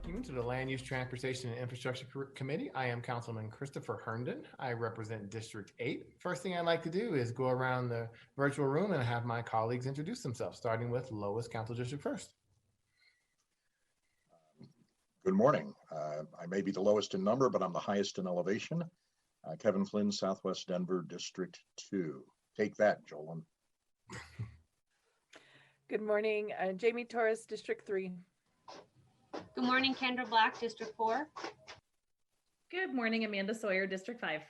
welcome to the Land Use, Transportation, and Infrastructure Committee. I am Councilman Christopher Herndon. I represent District 8. First thing I'd like to do is go around the virtual room and have my colleagues introduce themselves, starting with lowest council district first. Good morning. I may be the lowest in number, but I'm the highest in elevation. Kevin Flynn, Southwest Denver, District 2. Take that, Jolyn. Good morning, Jamie Torres, District 3. Good morning, Kendra Black, District 4. Good morning, Amanda Sawyer, District 5.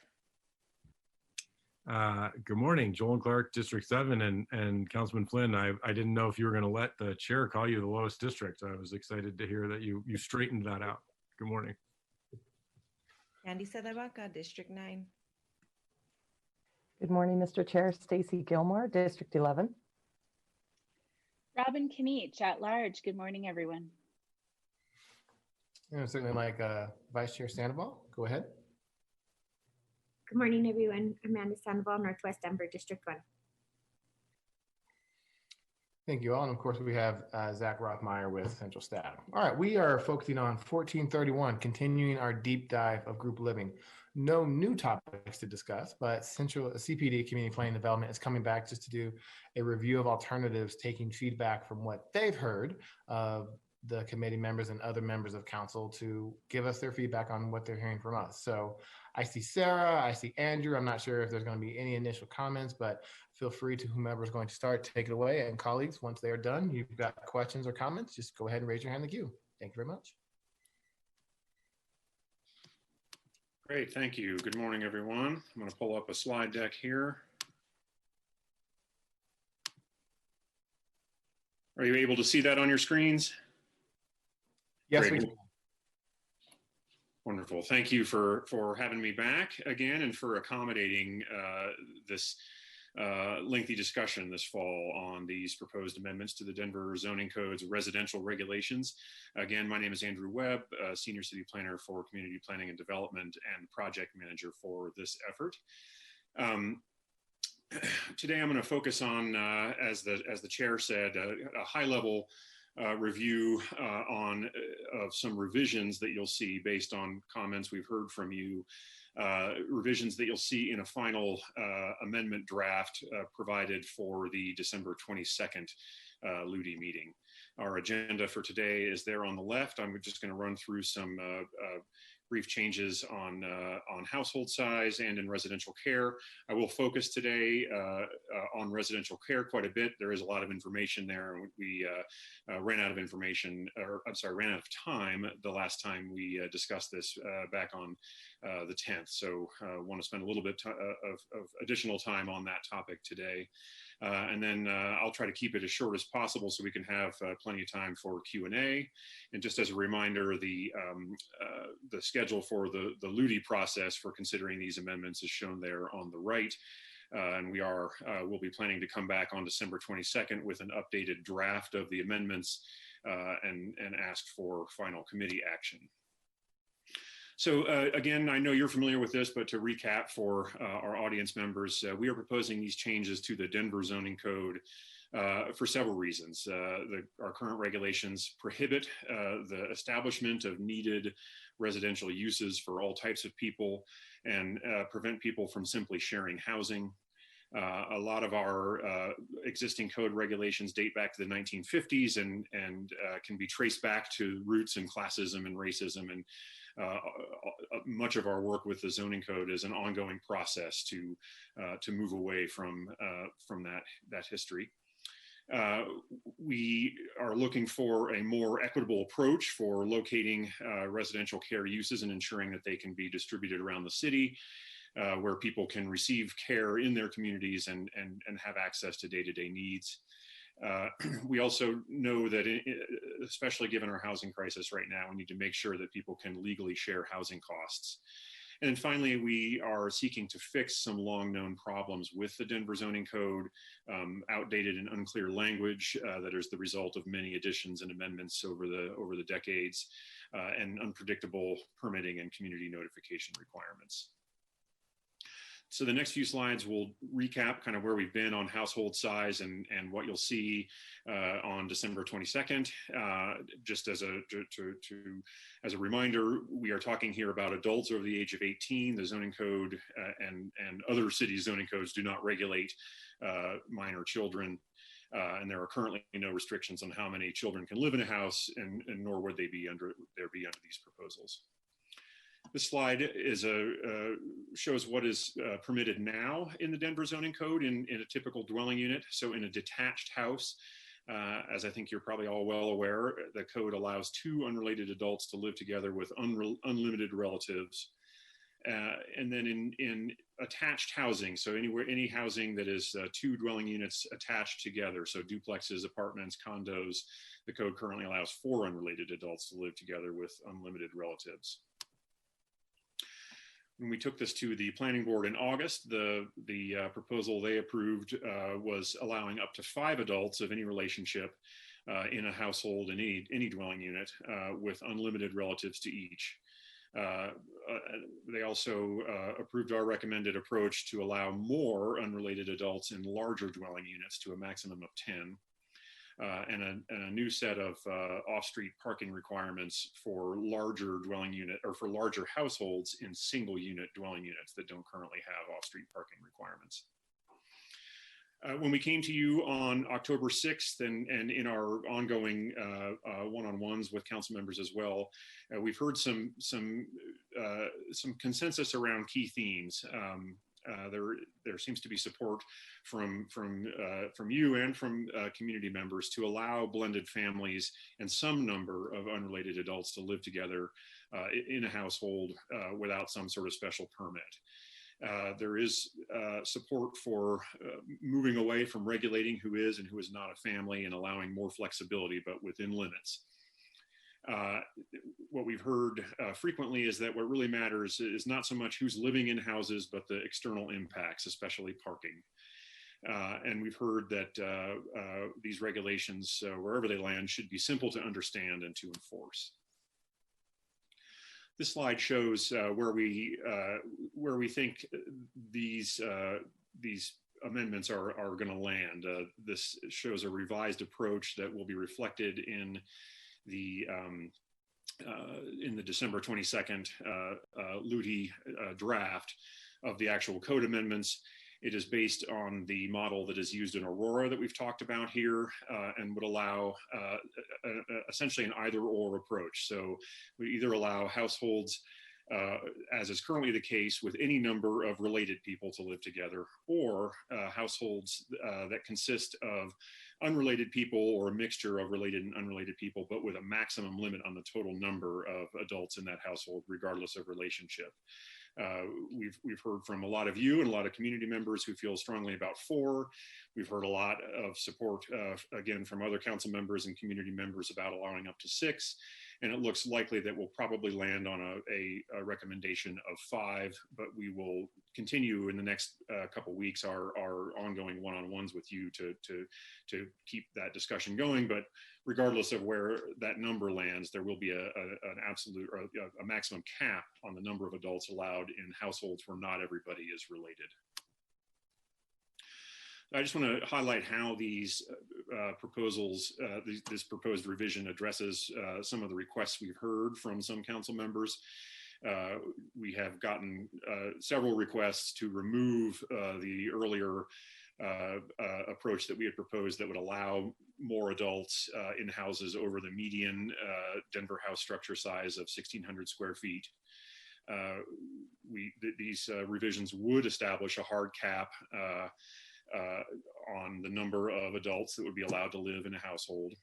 Good morning, Joel Clark, District 7, and Councilman Flynn. I didn't know if you were going to let the chair call you the lowest district. I was excited to hear that you straightened that out. Good morning. Andy Sadabaca, District 9. Good morning, Mr. Chair. Stacy Gilmore, District 11. Robin Kinich, at large. Good morning, everyone. And certainly like Vice Chair Sandoval, go ahead. Good morning, everyone. Amanda Sandoval, Northwest Denver, District 1. Thank you all. And of course, we have Zach Rothmeyer with Central Staff. All right, we are focusing on 1431, continuing our deep dive of group living. No new topics to discuss, but Central CPD, Community Planning Development, is coming back just to do a review of alternatives, taking feedback from what they've heard of the committee members and other members of council to give us their feedback on what they're hearing from us. So I see Sarah, I see Andrew. I'm not sure if there's going to be any initial comments, but feel free to whomever is going to start, take it away. And colleagues, once they are done, you've got questions or comments, just go ahead and raise your hand in the queue. Thank you very much. Great, thank you. Good morning, everyone. I'm going to pull up a slide deck here. Are you able to see that on your screens? Yes, Great. we can. Wonderful. Thank you for having me back again and for accommodating this lengthy discussion this fall on these proposed amendments to the Denver Zoning Code's residential regulations. Again, my name is Andrew Webb, Senior City Planner for Community Planning and Development and Project Manager for this effort. Today, I'm going to focus on, as the chair said, a high-level review of some revisions that you'll see based on comments we've heard from you, revisions that you'll see in a final amendment draft provided for the December 22nd LUTI meeting. Our agenda for today is there on the left. I'm just going to run through some brief changes on household size and in residential care. I will focus today on residential care quite a bit. There is a lot of information there, and we ran out of information, or I'm sorry, ran out of time the last time we discussed this back on the 10th. So I want to spend a little bit of additional time on that topic today. And then I'll try to keep it as short as possible so we can have plenty of time for Q&A. And just as a reminder, the schedule for the LUTI process for considering these amendments is shown there on the right. And we'll be planning to come back on December 22nd with an updated draft of the amendments and ask for final committee action. So again, I know you're familiar with this, but to recap for our audience members, we are proposing these changes to the Denver Zoning Code for several reasons. Our current regulations prohibit the establishment of needed residential uses for all types of people and prevent people from simply sharing housing. A lot of our existing code regulations date back to the 1950s and can be traced back to roots in classism and racism, and much of our work with the zoning code is an ongoing process to move away from that history. We are looking for a more equitable approach for locating residential care uses and ensuring that they can be distributed around the city, where people can receive care in their communities and have access to day-to-day needs. We also know that, especially given our housing crisis right now, we need to make sure that people can legally share housing costs. And then finally, we are seeking to fix some long-known problems with the Denver Zoning Code, outdated and unclear language that is the result of many additions and amendments over the decades, and unpredictable permitting and community notification requirements. So the next few slides will recap kind of where we've been on household size and what you'll see on December 22nd. Just as a reminder, we are talking here about adults over the age of 18. The zoning code and other city zoning codes do not regulate minor children. And there are currently no restrictions on how many children can live in a house, and nor would they be under these proposals. This slide is shows what is permitted now in the Denver zoning code in a typical dwelling unit. So in a detached house, as I think you're probably all well aware, the code allows 2 unrelated adults to live together with unlimited relatives. And then in attached housing, so any housing that is 2 dwelling units attached together, so duplexes, apartments, condos, the code currently allows 4 unrelated adults to live together with unlimited relatives. When we took this to the planning board in August, the proposal they approved was allowing up to 5 adults of any relationship in a household in any dwelling unit with unlimited relatives to each. They also approved our recommended approach to allow more unrelated adults in larger dwelling units to a maximum of 10. And a new set of off-street parking requirements for larger dwelling unit or for larger households in single unit dwelling units that don't currently have off-street parking requirements. When we came to you on October 6th and in our ongoing one-on-ones with council members as well, we've heard some consensus around key themes. There seems to be support from you and from community members to allow blended families and some number of unrelated adults to live together in a household without some sort of special permit. There is support for moving away from regulating who is and who is not a family and allowing more flexibility, but within limits. What we've heard frequently is that what really matters is not so much who's living in houses, but the external impacts, especially parking. And we've heard that these regulations, wherever they land, should be simple to understand and to enforce. This slide shows where we think these amendments are going to land. This shows a revised approach that will be reflected in the December 22nd LUTI draft of the actual code amendments. It is based on the model that is used in Aurora that we've talked about here and would allow essentially an either-or approach. So we either allow households, as is currently the case, with any number of related people to live together, or households that consist of unrelated people or a mixture of related and unrelated people, but with a maximum limit on the total number of adults in that household, regardless of relationship. We've heard from a lot of you and a lot of community members who feel strongly about 4. We've heard a lot of support, again, from other council members and community members about allowing up to 6. And it looks likely that we'll probably land on a recommendation of 5, but we will continue in the next couple weeks our ongoing one-on-ones with you to keep that discussion going. But regardless of where that number lands, there will be an absolute or a maximum cap on the number of adults allowed in households where not everybody is related. I just want to highlight how these proposals, this proposed revision addresses some of the requests we've heard from some council members. We have gotten several requests to remove the earlier approach that we had proposed that would allow more adults in houses over the median Denver house structure size of 1,600 square feet. These revisions would establish a hard cap on the number of adults that would be allowed to live in a household.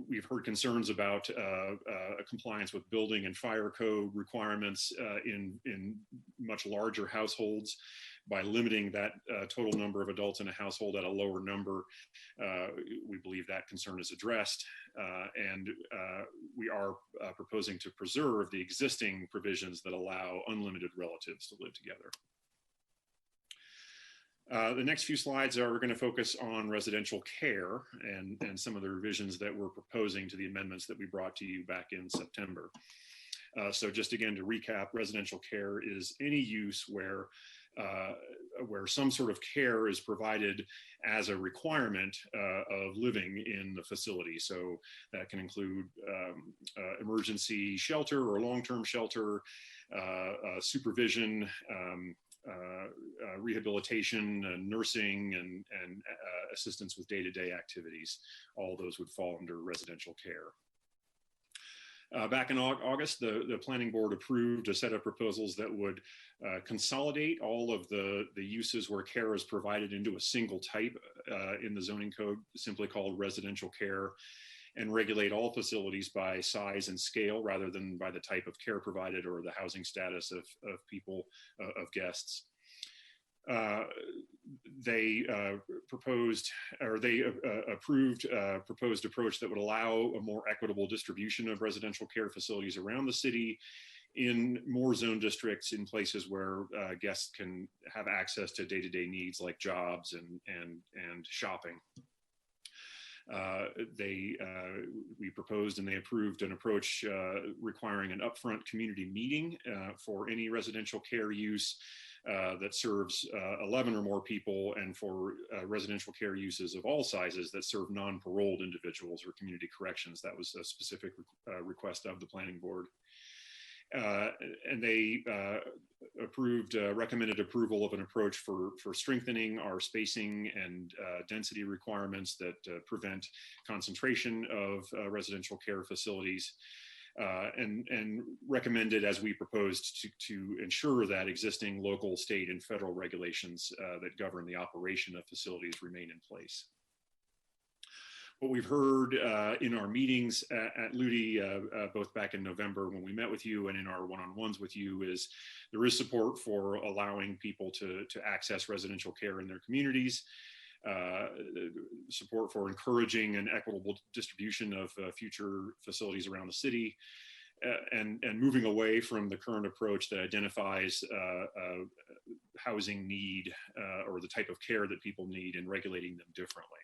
We've heard concerns about compliance with building and fire code requirements in much larger households. By limiting that total number of adults in a household at a lower number, we believe that concern is addressed. And we are proposing to preserve the existing provisions that allow unlimited relatives to live together. The next few slides are going to focus on residential care and some of the revisions that we're proposing to the amendments that we brought to you back in September. So just again, to recap, residential care is any use where some sort of care is provided as a requirement of living in the facility. So that can include emergency shelter or long-term shelter, supervision, rehabilitation, nursing, and assistance with day-to-day activities. All those would fall under residential care. Back in August, the planning board approved a set of proposals that would consolidate all of the uses where care is provided into a single type in the zoning code, simply called residential care, and regulate all facilities by size and scale rather than by the type of care provided or the housing status of people, of guests. They proposed, or they approved a proposed approach that would allow a more equitable distribution of residential care facilities around the city in more zone districts, in places where guests can have access to day-to-day needs like jobs and shopping. We proposed and they approved an approach requiring an upfront community meeting for any residential care use that serves 11 or more people, and for residential care uses of all sizes that serve non-paroled individuals or community corrections. That was a specific request of the planning board. And they recommended approval of an approach for strengthening our spacing and density requirements that prevent concentration of residential care facilities, and recommended, as we proposed, to ensure that existing local, state, and federal regulations that govern the operation of facilities remain in place. What we've heard in our meetings at LUTI, both back in November when we met with you and in our one-on-ones with you, is there is support for allowing people to access residential care in their communities, support for encouraging an equitable distribution of future facilities around the city, and moving away from the current approach that identifies housing need or the type of care that people need and regulating them differently.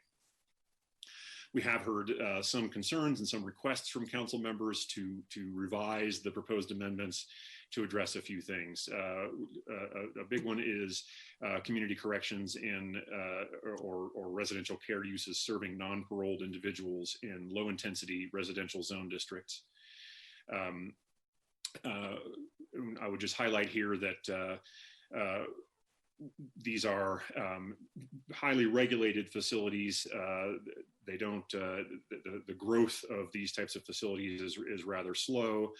We have heard some concerns and some requests from council members to revise the proposed amendments to address a few things. A big one is community corrections in or residential care uses serving non-paroled individuals in low-intensity residential zone districts. I would just highlight here that these are highly regulated facilities. They don't, the growth of these types of facilities is rather slow.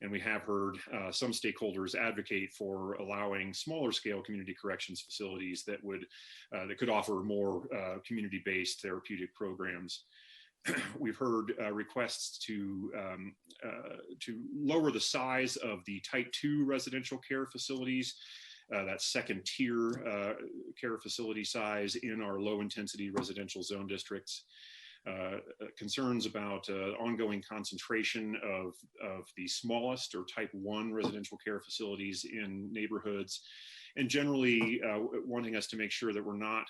And we have heard some stakeholders advocate for allowing smaller scale community corrections facilities that could offer more community-based therapeutic programs. We've heard requests to lower the size of the type 2 residential care facilities, that second tier care facility size in our low intensity residential zone districts. Concerns about ongoing concentration of the smallest or type 1 residential care facilities in neighborhoods, and generally wanting us to make sure that we're not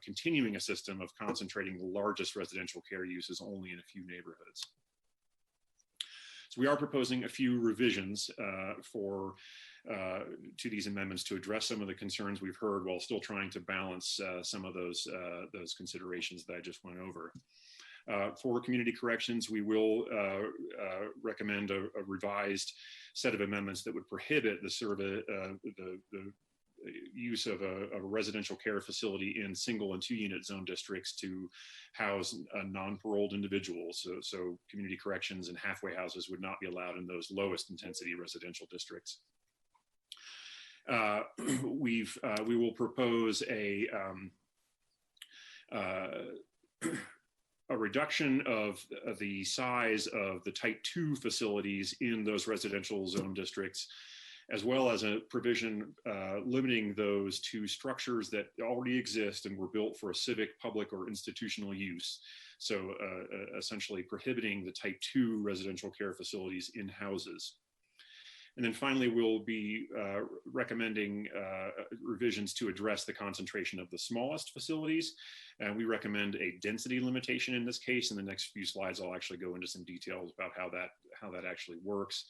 continuing a system of concentrating the largest residential care uses only in a few neighborhoods. So we are proposing a few revisions to these amendments to address some of the concerns we've heard, while still trying to balance some of those considerations that I just went over. For community corrections, we will recommend a revised set of amendments that would prohibit the use of a residential care facility in single and 2 unit zone districts to house non-paroled individuals. So community corrections and halfway houses would not be allowed in those lowest intensity residential districts. We will propose a reduction of the size of the type 2 facilities in those residential zone districts, as well as a provision limiting those to structures that already exist and were built for a civic, public, or institutional use. So essentially prohibiting the type 2 residential care facilities in houses. And then finally, we'll be recommending revisions to address the concentration of the smallest facilities. And we recommend a density limitation in this case. In the next few slides, I'll actually go into some details about how that actually works.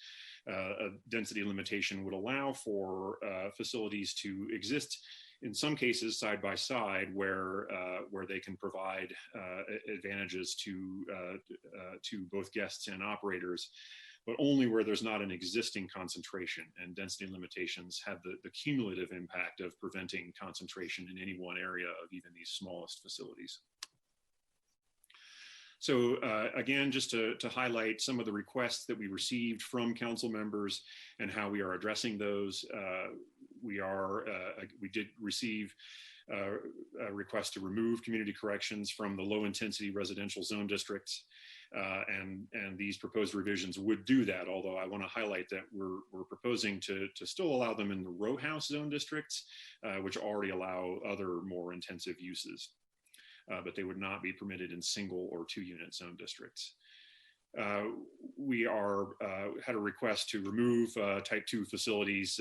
A density limitation would allow for facilities to exist in some cases side by side, where they can provide advantages to both guests and operators, but only where there's not an existing concentration. And density limitations have the cumulative impact of preventing concentration in any one area of even these smallest facilities. So again, just to highlight some of the requests that we received from council members and how we are addressing those, we did receive a request to remove community corrections from the low intensity residential zone districts. And these proposed revisions would do that, although I want to highlight that we're proposing to still allow them in the row house zone districts, which already allow other more intensive uses. But they would not be permitted in single or 2-unit zone districts. We had a request to remove type 2 facilities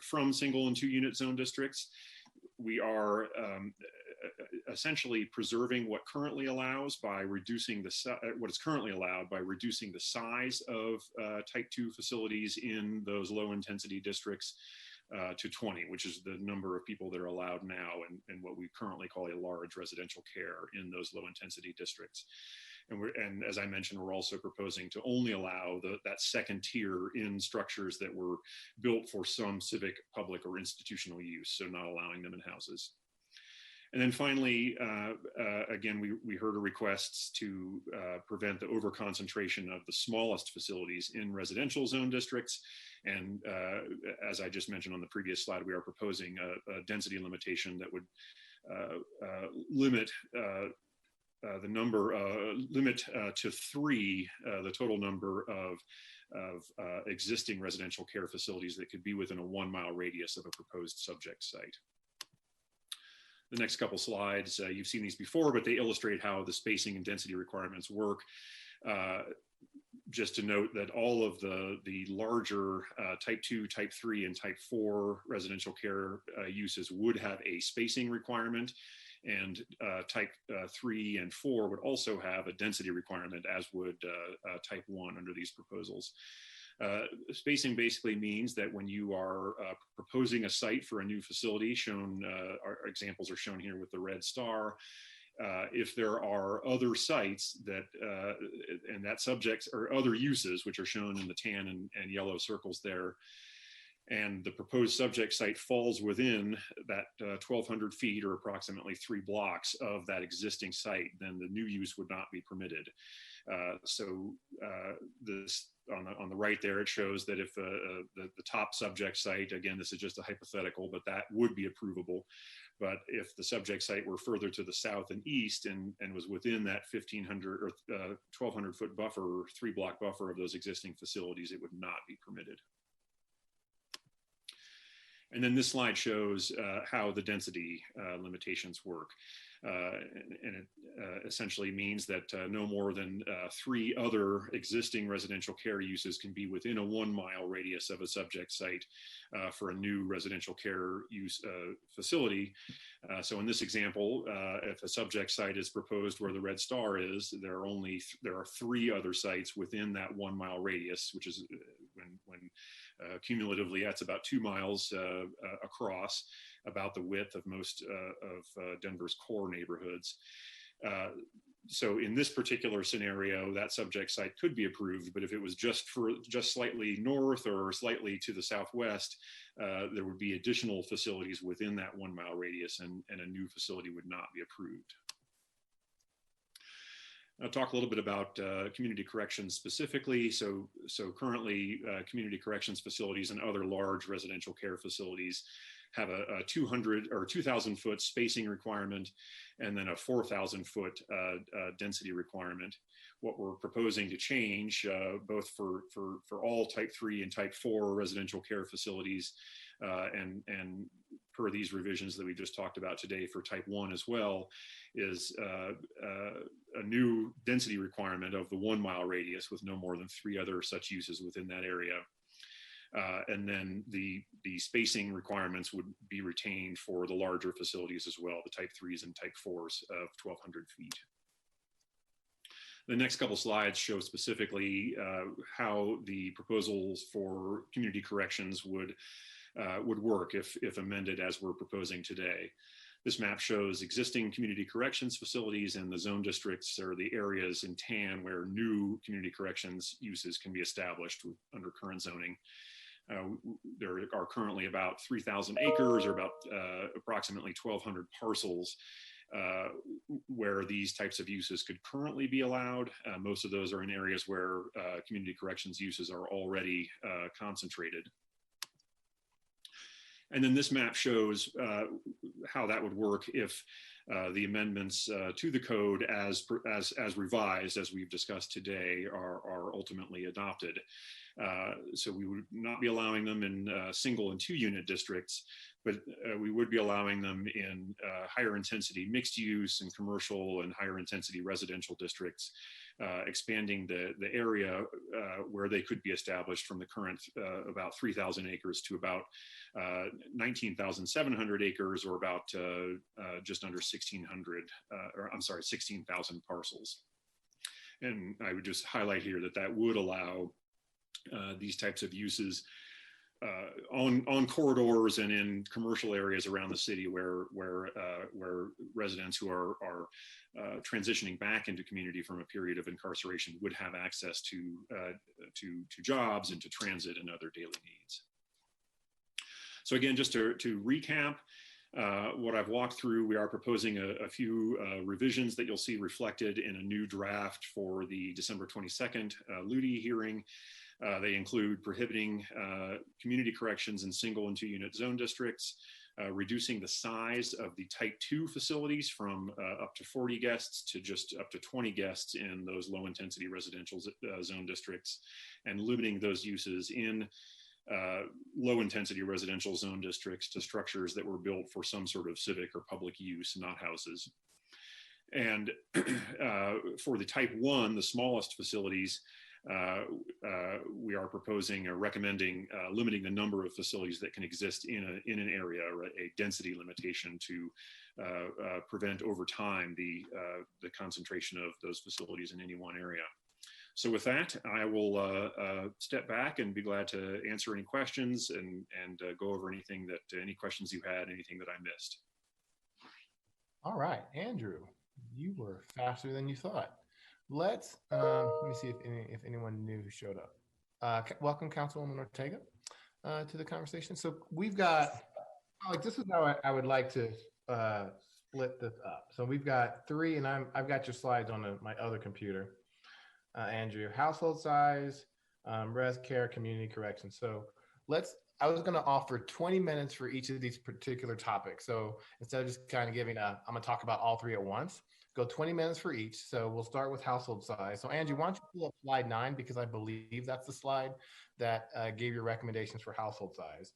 from single and 2-unit zone districts. We are essentially preserving what currently allows by reducing what is currently allowed by reducing the size of type 2 facilities in those low intensity districts to 20, which is the number of people that are allowed now and what we currently call a large residential care in those low intensity districts. And as I mentioned, we're also proposing to only allow that second tier in structures that were built for some civic, public, or institutional use, so not allowing them in houses. And then finally, again, we heard requests to prevent the overconcentration of the smallest facilities in residential zone districts. And as I just mentioned on the previous slide, we are proposing a density limitation that would limit the number, to 3, the total number of existing residential care facilities that could be within a 1-mile radius of a proposed subject site. The next couple slides, you've seen these before, but they illustrate how the spacing and density requirements work. Just to note that all of the larger type 2, type 3, and type 4 residential care uses would have a spacing requirement, and type 3 and 4 would also have a density requirement, as would type 1 under these proposals. Spacing basically means that when you are proposing a site for a new facility, our examples are shown here with the red star. If there are other sites that, and that subjects or other uses, which are shown in the tan and yellow circles there, and the proposed subject site falls within that 1,200 feet or approximately 3 blocks of that existing site, then the new use would not be permitted. This on the right there, it shows that if the top subject site, again, this is just a hypothetical, but that would be approvable. But if the subject site were further to the south and east and was within that 1,500 or 1,200 foot buffer, or 3-block buffer of those existing facilities, it would not be permitted. And then this slide shows how the density limitations work. And it essentially means that no more than 3 other existing residential care uses can be within a 1-mile radius of a subject site for a new residential care use facility. So in this example, if a subject site is proposed where the red star is, there are 3 other sites within that 1-mile radius, which is when cumulatively that's about 2 miles across, about the width of most of Denver's core neighborhoods. So in this particular scenario, that subject site could be approved, but if it was just slightly north or slightly to the southwest, there would be additional facilities within that 1-mile radius, and a new facility would not be approved. I'll talk a little bit about community corrections specifically. So currently, community corrections facilities and other large residential care facilities have a 200 or 2,000 foot spacing requirement, and then a 4,000 foot density requirement. What we're proposing to change, both for all type 3 and type 4 residential care facilities, and per these revisions that we just talked about today for type 1 as well, is a new density requirement of the 1-mile radius with no more than 3 other such uses within that area. And then the spacing requirements would be retained for the larger facilities as well, the type 3s and type 4s of 1,200 feet. The next couple slides show specifically how the proposals for community corrections would work if amended as we're proposing today. This map shows existing community corrections facilities, and the zone districts are the areas in tan where new community corrections uses can be established under current zoning. There are currently about 3,000 acres, or about approximately 1,200 parcels where these types of uses could currently be allowed. Most of those are in areas where community corrections uses are already concentrated. And then this map shows how that would work if the amendments to the code as revised, as we've discussed today, are ultimately adopted. So we would not be allowing them in single and 2 unit districts, but we would be allowing them in higher intensity mixed use and commercial and higher intensity residential districts, expanding the area where they could be established from the current about 3,000 acres to about 19,700 acres, or about just under 16,000 parcels. And I would just highlight here that would allow these types of uses on corridors and in commercial areas around the city where residents who are transitioning back into community from a period of incarceration would have access to jobs and to transit and other daily needs. So again, just to recap what I've walked through, we are proposing a few revisions that you'll see reflected in a new draft for the December 22nd LUTI hearing. They include prohibiting community corrections in single and 2 unit zone districts, reducing the size of the type 2 facilities from up to 40 guests to just up to 20 guests in those low intensity residential zone districts, and limiting those uses in low intensity residential zone districts to structures that were built for some sort of civic or public use, not houses. And for the type 1, the smallest facilities, we are proposing or recommending limiting the number of facilities that can exist in an area, or a density limitation to prevent over time the concentration of those facilities in any one area. So with that, I will step back and be glad to answer any questions and go over anything any questions you had, anything that I missed. All right, Andrew, you were faster than you thought. Let me see if anyone new showed up. Welcome, Councilwoman Ortega, to the conversation. So we've got, this is how I would like to split this up. So we've got 3, and I've got your slides on my other computer. Andrew, household size, res care, community correction. So I was going to offer 20 minutes for each of these particular topics. So instead of just kind of giving I'm going to talk about all 3 at once. Go 20 minutes for each. So we'll start with household size. So Andrew, why don't you pull up slide 9, because I believe that's the slide that gave your recommendations for household size.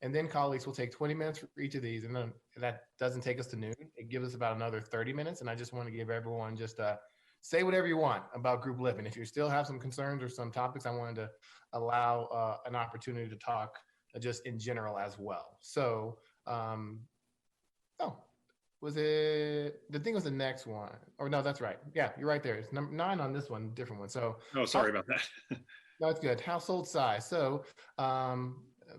And then colleagues will take 20 minutes for each of these. And then that doesn't take us to noon. It gives us about another 30 minutes. And I just want to give everyone just say whatever you want about group living. If you still have some concerns or some topics, I wanted to allow an opportunity to talk just in general as well. So, was it, the thing was the next one? Or no, that's right. Yeah, you're right there. It's number 9 on this one, different one. So, oh, sorry about that. No, it's good. Household size. So,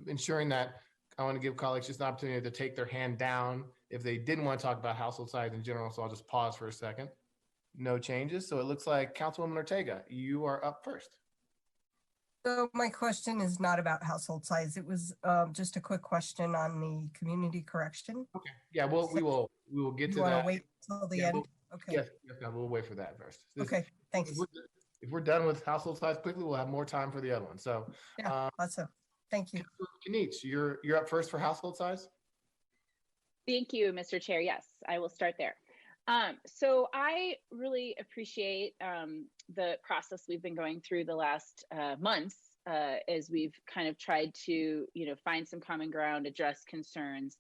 ensuring that I want to give colleagues just an opportunity to take their hand down if they didn't want to talk about household size in general. So I'll just pause for a second. No changes. So it looks like Councilwoman Ortega, you are up first. So my question is not about household size. It was just a quick question on the community correction. Okay. Yeah. Well, we will get to that. Wait till the end. Okay. Yes. No, we'll wait for that first. Okay. Thanks. If we're done with household size quickly, we'll have more time for the other one. So yeah, awesome. Thank you. Kenich, you're up first for household size. Thank you, Mr. Chair. Yes, I will start there. So I really appreciate the process we've been going through the last months as we've kind of tried to, find some common ground, address concerns.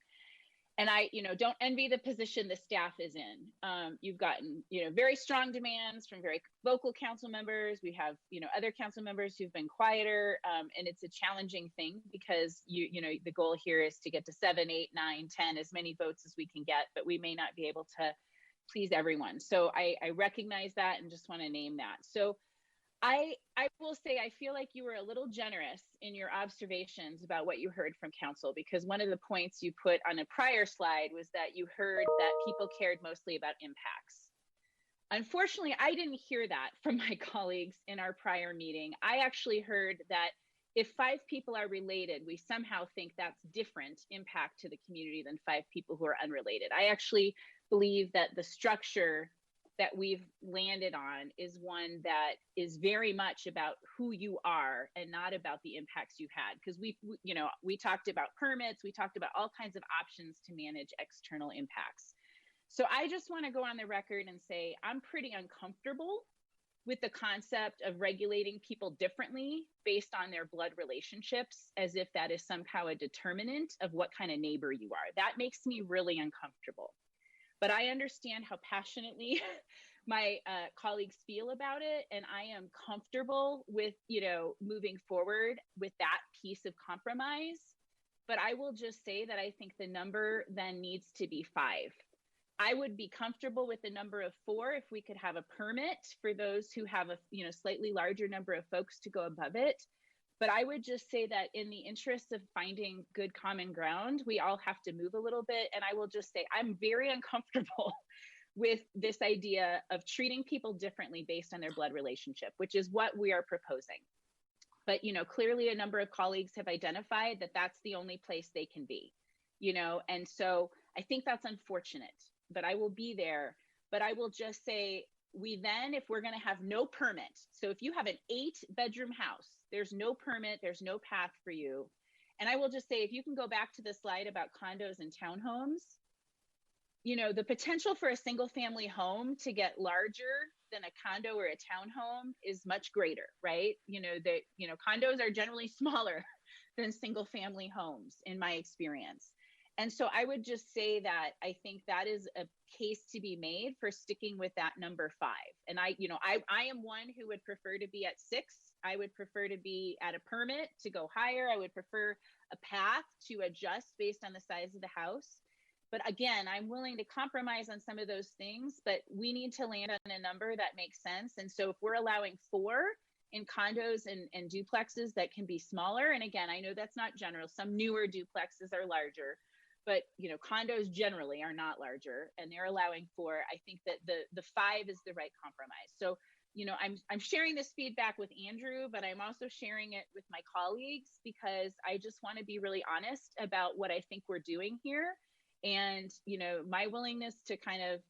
And I, don't envy the position the staff is in. You've gotten, very strong demands from very vocal council members. We have, other council members who've been quieter. And it's a challenging thing because the goal here is to get to 7, 8, 9, 10, as many votes as we can get, but we may not be able to please everyone. So I recognize that and just want to name that. So I will say, I feel like you were a little generous in your observations about what you heard from council, because one of the points you put on a prior slide was that you heard that people cared mostly about impacts. Unfortunately, I didn't hear that from my colleagues in our prior meeting. I actually heard that if 5 people are related, we somehow think that's different impact to the community than 5 people who are unrelated. I actually believe that the structure that we've landed on is one that is very much about who you are and not about the impacts you've had. Because we talked about permits, we talked about all kinds of options to manage external impacts. So I just want to go on the record and say I'm pretty uncomfortable with the concept of regulating people differently based on their blood relationships, as if that is somehow a determinant of what kind of neighbor you are. That makes me really uncomfortable. But I understand how passionately my colleagues feel about it, and I am comfortable with, moving forward with that piece of compromise. But I will just say that I think the number then needs to be 5. I would be comfortable with the number of 4 if we could have a permit for those who have a slightly larger number of folks to go above it. But I would just say that in the interest of finding good common ground, we all have to move a little bit. And I will just say I'm very uncomfortable with this idea of treating people differently based on their blood relationship, which is what we are proposing. But, clearly a number of colleagues have identified that that's the only place they can be, and so I think that's unfortunate, but I will be there. But I will just say, we then, if we're going to have no permit, so if you have an 8-bedroom house, there's no permit, there's no path for you. And I will just say, if you can go back to the slide about condos and townhomes, the potential for a single family home to get larger than a condo or a townhome is much greater, right? Condos are generally smaller than single family homes in my experience. And so I would just say that I think that is a case to be made for sticking with that number 5. And I am one who would prefer to be at 6. I would prefer to be at a permit to go higher. I would prefer a path to adjust based on the size of the house. But again, I'm willing to compromise on some of those things, but we need to land on a number that makes sense. And so if we're allowing 4 in condos and duplexes that can be smaller, and again, I know that's not general, some newer duplexes are larger, but condos generally are not larger, and they're allowing 4. I think that the 5 is the right compromise. So, I'm sharing this feedback with Andrew, but I'm also sharing it with my colleagues because I just want to be really honest about what I think we're doing here. And, my willingness to kind of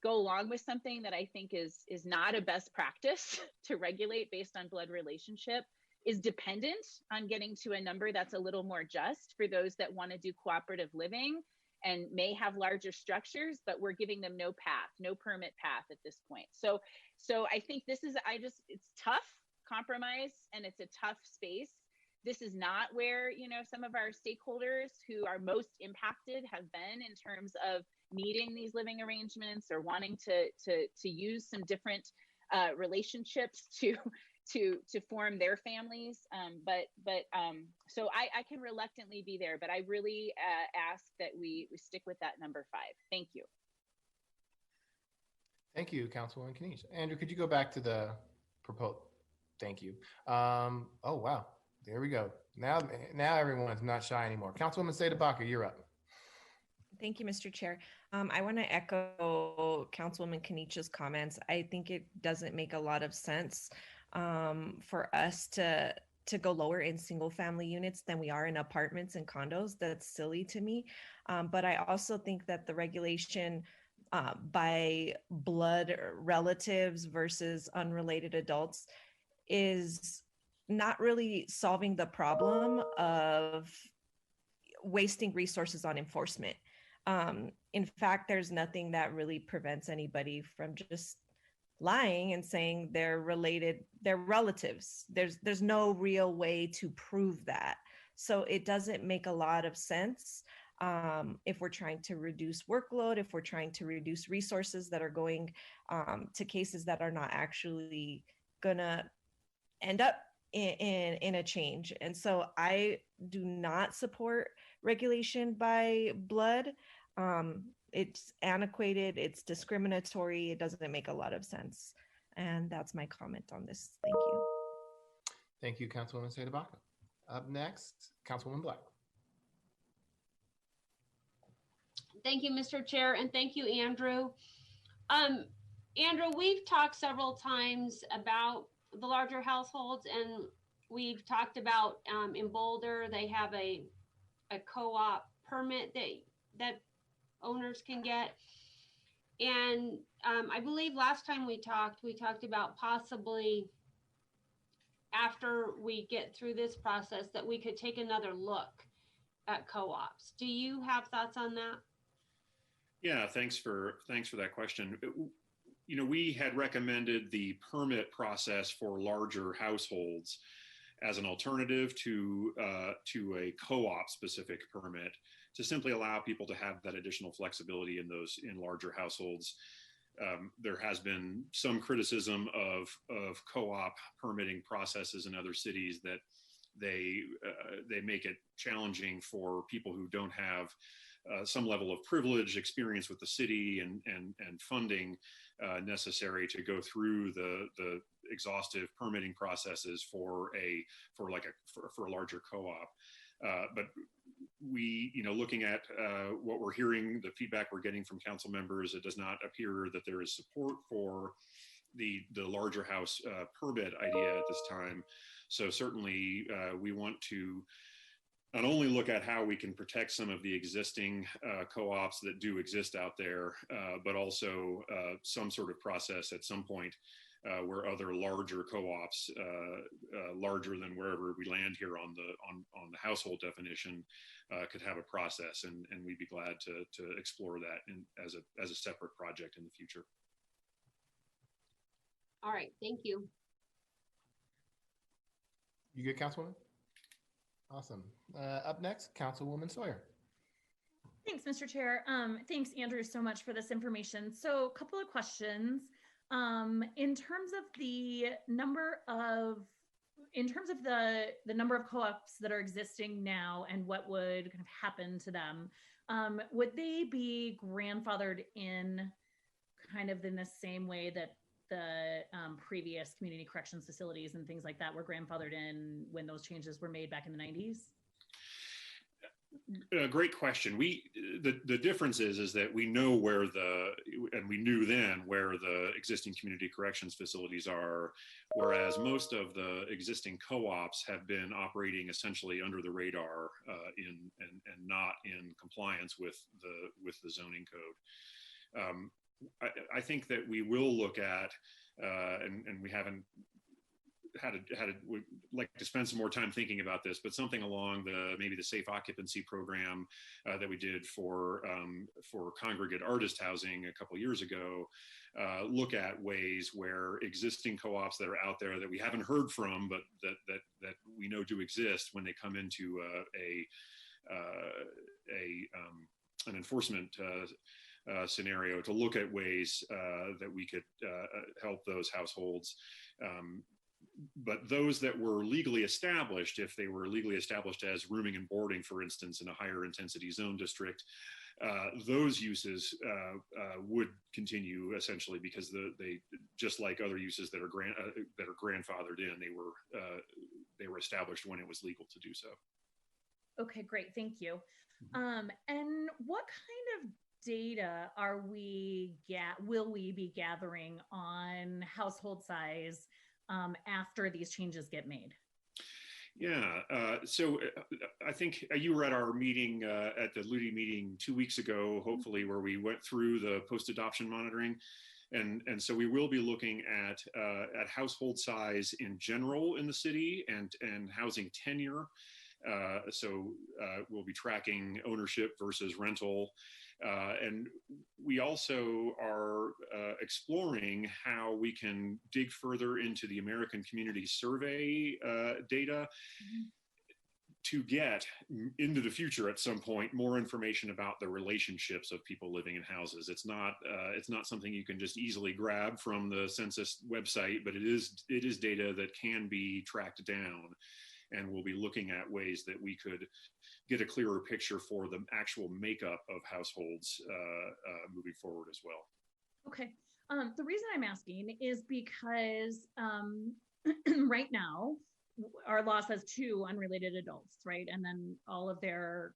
go along with something that I think is not a best practice to regulate based on blood relationship is dependent on getting to a number that's a little more just for those that want to do cooperative living and may have larger structures, but we're giving them no path, no permit path at this point. So I think this is, it's tough compromise and it's a tough space. This is not where, some of our stakeholders who are most impacted have been in terms of needing these living arrangements or wanting to use some different relationships to form their families. So I can reluctantly be there, but I really ask that we stick with that number 5. Thank you. Thank you, Councilwoman Kanish. Andrew, could you go back to the proposal? Thank you. Oh, wow. There we go. Now everyone's not shy anymore. Councilwoman Seda-Baca, you're up. Thank you, Mr. Chair. I want to echo Councilwoman Kanish's comments. I think it doesn't make a lot of sense for us to go lower in single family units than we are in apartments and condos. That's silly to me. But I also think that the regulation by blood relatives versus unrelated adults is not really solving the problem of wasting resources on enforcement. In fact, there's nothing that really prevents anybody from just lying and saying they're related, they're relatives. There's no real way to prove that. So it doesn't make a lot of sense. if we're trying to reduce workload, if we're trying to reduce resources that are going to cases that are not actually gonna end up in a change. And so I do not support regulation by blood. It's antiquated, it's discriminatory, it doesn't make a lot of sense. And that's my comment on this. Thank you. Thank you, Councilwoman Sadebaca. Up next, Councilwoman Black. Thank you, Mr. Chair, and thank you, Andrew. Andrew, we've talked several times about the larger households, and we've talked about in Boulder, they have a co-op permit that owners can get. And I believe last time we talked about possibly after we get through this process that we could take another look at co-ops. Do you have thoughts on that? Yeah, thanks for that question. You know, we had recommended the permit process for larger households as an alternative to a co-op specific permit, to simply allow people to have that additional flexibility in larger households. There has been some criticism of co-op permitting processes in other cities that they make it challenging for people who don't have some level of privilege, experience with the city, and funding necessary to go through the exhaustive permitting processes for a larger co-op. But we, looking at what we're hearing, the feedback we're getting from council members, it does not appear that there is support for the larger house permit idea at this time. So certainly we want to not only look at how we can protect some of the existing co-ops that do exist out there, but also some sort of process at some point where other larger co-ops, larger than wherever we land here on the household definition, could have a process, and we'd be glad to explore that as a separate project in the future. All right, thank you. You good, Councilwoman? Awesome. Up next, Councilwoman Sawyer. Thanks, Mr. Chair. Thanks, Andrew, so much for this information. So a couple of questions. In terms of the number of co-ops that are existing now and what would kind of happen to them, would they be grandfathered in kind of in the same way that the previous community corrections facilities and things like that were grandfathered in when those changes were made back in the 90s? Great question. The difference is that we know and we knew then where the existing community corrections facilities are, whereas most of the existing co-ops have been operating essentially under the radar and not in compliance with the zoning code. I think that we will look at, and we haven't would like to spend some more time thinking about this, but something along maybe the safe occupancy program that we did for congregate artist housing a couple years ago, look at ways where existing co-ops that are out there that we haven't heard from, but that we know do exist, when they come into an enforcement scenario, to look at ways that we could help those households. But those that were legally established, if they were legally established as rooming and boarding, for instance, in a higher intensity zone district, those uses would continue essentially, because they just like other uses that are grandfathered in, they were established when it was legal to do so. Okay, great, thank you. And what kind of data will we be gathering on household size after these changes get made? Yeah, so I think you were at our meeting, at the LUTI meeting 2 weeks ago, hopefully, where we went through the post-adoption monitoring. And so we will be looking at household size in general in the city and housing tenure. So we'll be tracking ownership versus rental. And we also are exploring how we can dig further into the American Community Survey data to get into the future at some point more information about the relationships of people living in houses. It's not something you can just easily grab from the census website, but it is data that can be tracked down, and we'll be looking at ways that we could get a clearer picture for the actual makeup of households moving forward as well. Okay. The reason I'm asking is because right now our law says 2 unrelated adults, right? And then all of their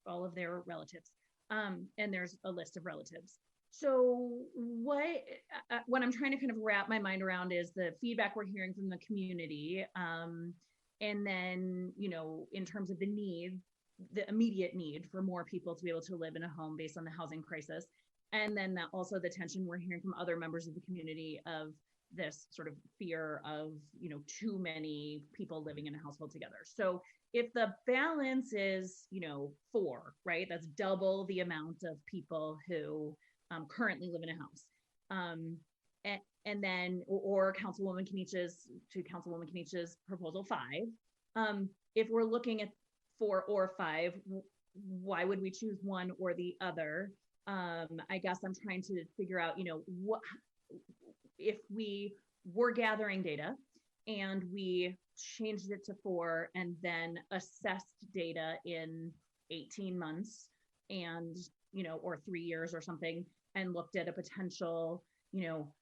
relatives. And there's a list of relatives. So what I'm trying to kind of wrap my mind around is the feedback we're hearing from the community. And then, you know, in terms of the immediate need for more people to be able to live in a home based on the housing crisis. And then also the tension we're hearing from other members of the community of this sort of fear of, you know, too many people living in a household together. So if the balance is, you know, 4, right, that's double the amount of people who currently live in a house. And then, or Councilwoman Kenich's proposal 5, if we're looking at 4 or 5, why would we choose one or the other? I guess I'm trying to figure out, you know, what if we were gathering data and we changed it to 4 and then assessed data in 18 months and, you know, or 3 years or something, and looked at a potential, you know,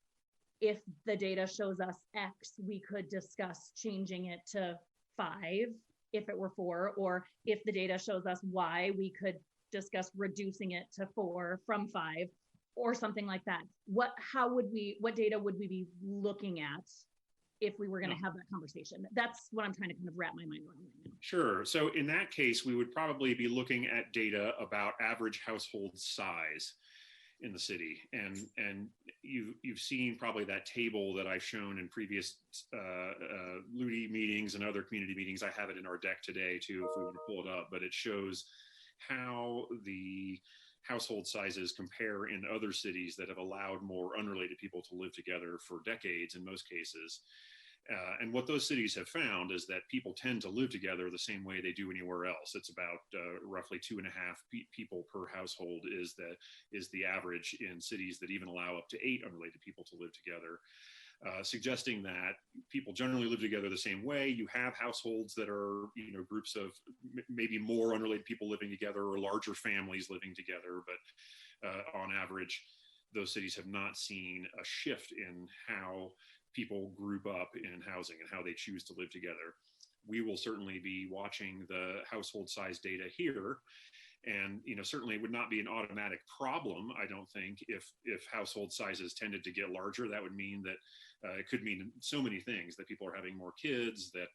if the data shows us X, we could discuss changing it to 5 if it were 4, or if the data shows us Y, we could discuss reducing it to 4 from 5 or something like that. What data would we be looking at if we were going to have that conversation? That's what I'm trying to kind of wrap my mind around right now. Sure. So in that case, we would probably be looking at data about average household size in the city. And you've seen probably that table that I've shown in previous LUTI meetings and other community meetings. I have it in our deck today too, if we want to pull it up, but it shows how the household sizes compare in other cities that have allowed more unrelated people to live together for decades in most cases. And what those cities have found is that people tend to live together the same way they do anywhere else. It's about roughly 2.5 people per household is the average in cities that even allow up to 8 unrelated people to live together. Suggesting that people generally live together the same way. You have households that are, you know, groups of maybe more unrelated people living together or larger families living together, but on average, those cities have not seen a shift in how people group up in housing and how they choose to live together. We will certainly be watching the household size data here. And, you know, certainly it would not be an automatic problem, I don't think, if household sizes tended to get larger. That would mean that it could mean so many things, that people are having more kids, that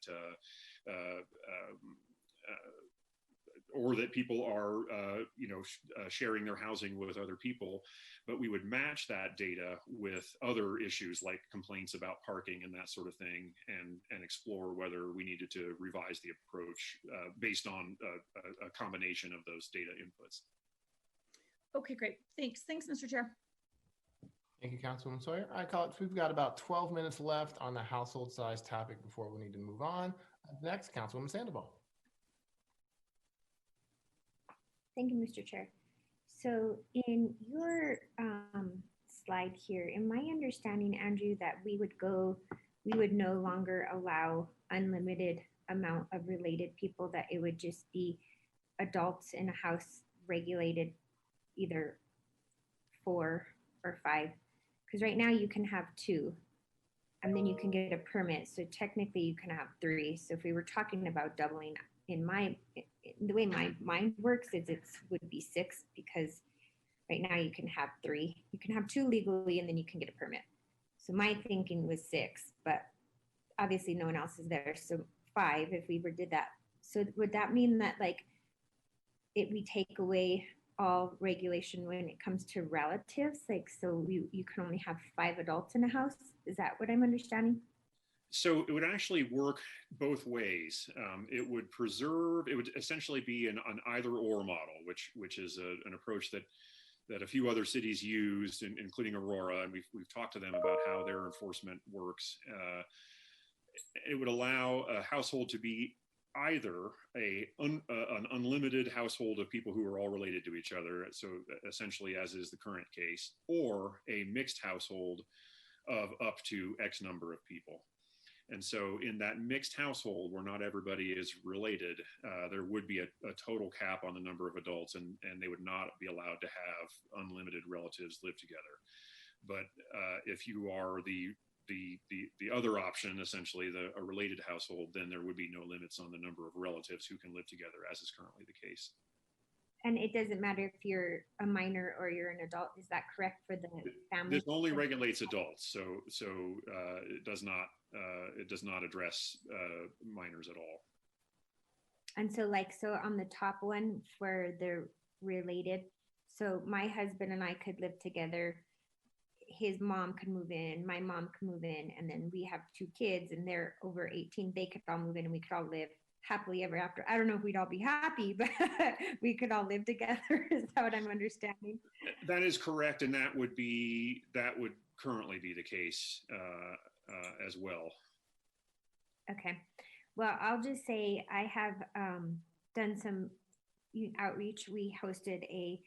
or that people are, sharing their housing with other people. But we would match that data with other issues like complaints about parking and that sort of thing, and explore whether we needed to revise the approach based on a combination of those data inputs. Okay, great. Thanks, Mr. Chair. Thank you, Councilwoman Sawyer. All right, colleagues, we've got about 12 minutes left on the household size topic before we need to move on. Next, Councilwoman Sandoval. Thank you, Mr. Chair. So in your slide here, in my understanding, Andrew, that we would no longer allow unlimited amount of related people, that it would just be adults in a house regulated either 4 or 5. Because right now you can have 2 and then you can get a permit. So technically you can have 3. So if we were talking about doubling, the way my mind works is it would be 6, because right now you can have 3. You can have 2 legally and then you can get a permit. So my thinking was 6, but obviously no one else is there. So 5, if we did that. So would that mean that we take away all regulation when it comes to relatives? So you can only have 5 adults in a house? Is that what I'm understanding? So it would actually work both ways. It would essentially be an either or model, which is an approach that a few other cities used, including Aurora, and we've talked to them about how their enforcement works. It would allow a household to be either an unlimited household of people who are all related to each other, so essentially as is the current case, or a mixed household of up to X number of people. And so in that mixed household where not everybody is related, there would be a total cap on the number of adults, and they would not be allowed to have unlimited relatives live together. But if you are the other option, essentially a related household, then there would be no limits on the number of relatives who can live together, as is currently the case. And it doesn't matter if you're a minor or you're an adult. Is that correct for the family? This only regulates adults, so it does not address minors at all. And so on the top one for the related, so my husband and I could live together. His mom could move in, my mom could move in, and then we have 2 kids and they're over 18. They could all move in and we could all live happily ever after. I don't know if we'd all be happy, but we could all live together. Is that what I'm understanding? That is correct, and that would currently be the case as well. Okay. Well, I'll just say I have done some outreach. We hosted a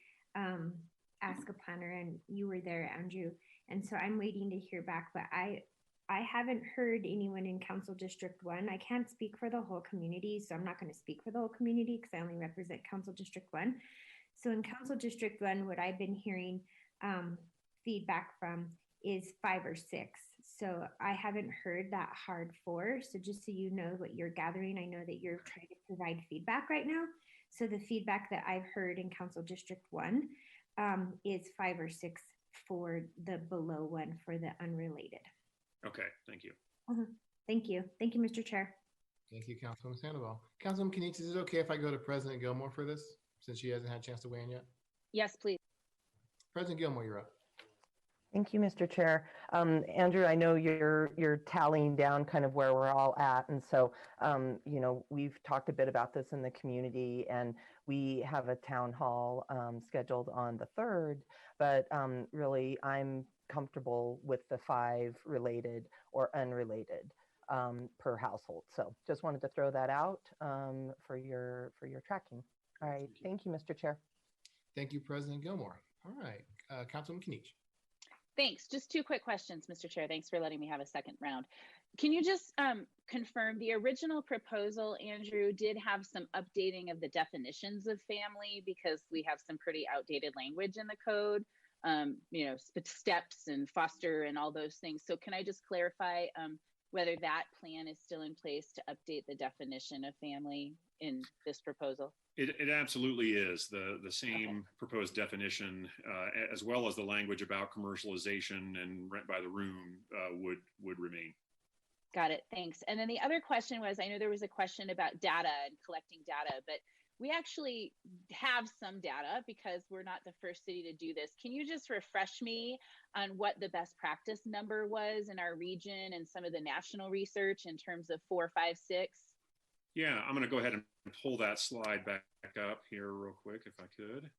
Ask a Planner, and you were there, Andrew. And so I'm waiting to hear back, but I haven't heard anyone in Council District 1. I can't speak for the whole community, so I'm not going to speak for the whole community because I only represent Council District 1. So in Council District 1, what I've been hearing feedback from is 5 or 6. So I haven't heard that hard 4. So just so you know what you're gathering, I know that you're trying to provide feedback right now. So the feedback that I've heard in Council District 1 is 5 or 6 for the below one for the unrelated. Okay, thank you. Thank you. Thank you, Mr. Chair. Thank you, Councilwoman Sandoval. Councilwoman Kenichi, is it okay if I go to President Gilmore for this, since she hasn't had a chance to weigh in yet? Yes, please. President Gilmore, you're up. Thank you, Mr. Chair. Andrew, I know you're tallying down kind of where we're all at. And so, we've talked a bit about this in the community, and we have a town hall scheduled on the 3rd, but really I'm comfortable with the 5 related or unrelated per household. So just wanted to throw that out for your tracking. All right. Thank you, Mr. Chair. Thank you, President Gilmore. All right. Councilwoman Kenichi. Thanks. Just 2 quick questions, Mr. Chair. Thanks for letting me have a second round. Can you just confirm the original proposal, Andrew, did have some updating of the definitions of family because we have some pretty outdated language in the code, steps and foster and all those things. So can I just clarify whether that plan is still in place to update the definition of family in this proposal? It absolutely is. The same proposed definition, as well as the language about commercialization and rent by the room would remain. Got it. Thanks. And then the other question was, I know there was a question about data and collecting data, but we actually have some data because we're not the first city to do this. Can you just refresh me on what the best practice number was in our region and some of the national research in terms of 4, 5, 6? Yeah, I'm going to go ahead and pull that slide back up here real quick, if I could.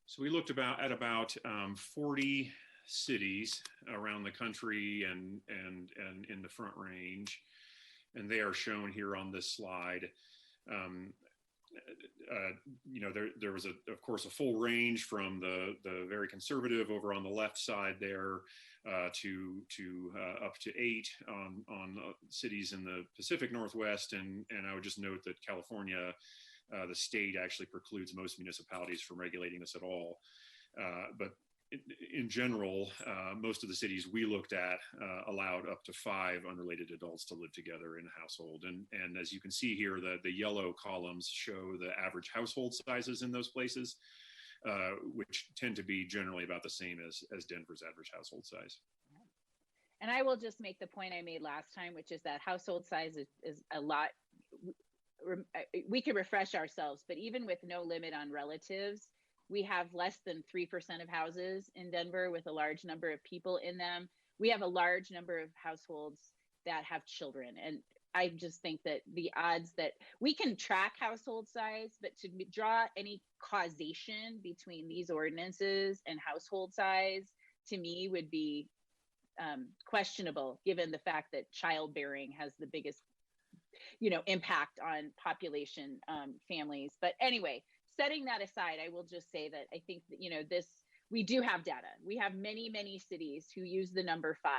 So we looked at about 40 cities around the country and in the Front Range, and they are shown here on this slide. There was of course a full range from the very conservative over on the left side there to up to 8 on cities in the Pacific Northwest, and I would just note that California, the state actually precludes most municipalities from regulating this at all. But in general, most of the cities we looked at allowed up to 5 unrelated adults to live together in a household. And as you can see here, the yellow columns show the average household sizes in those places, which tend to be generally about the same as Denver's average household size. And I will just make the point I made last time, which is that household size is a lot. We could refresh ourselves, but even with no limit on relatives, we have less than 3% of houses in Denver with a large number of people in them. We have a large number of households that have children. And I just think that the odds that we can track household size, but to draw any causation between these ordinances and household size, to me, would be questionable, given the fact that childbearing has the biggest impact on population families. But anyway, setting that aside, I will just say that I think that, we do have data. We have many, many cities who use the number 5.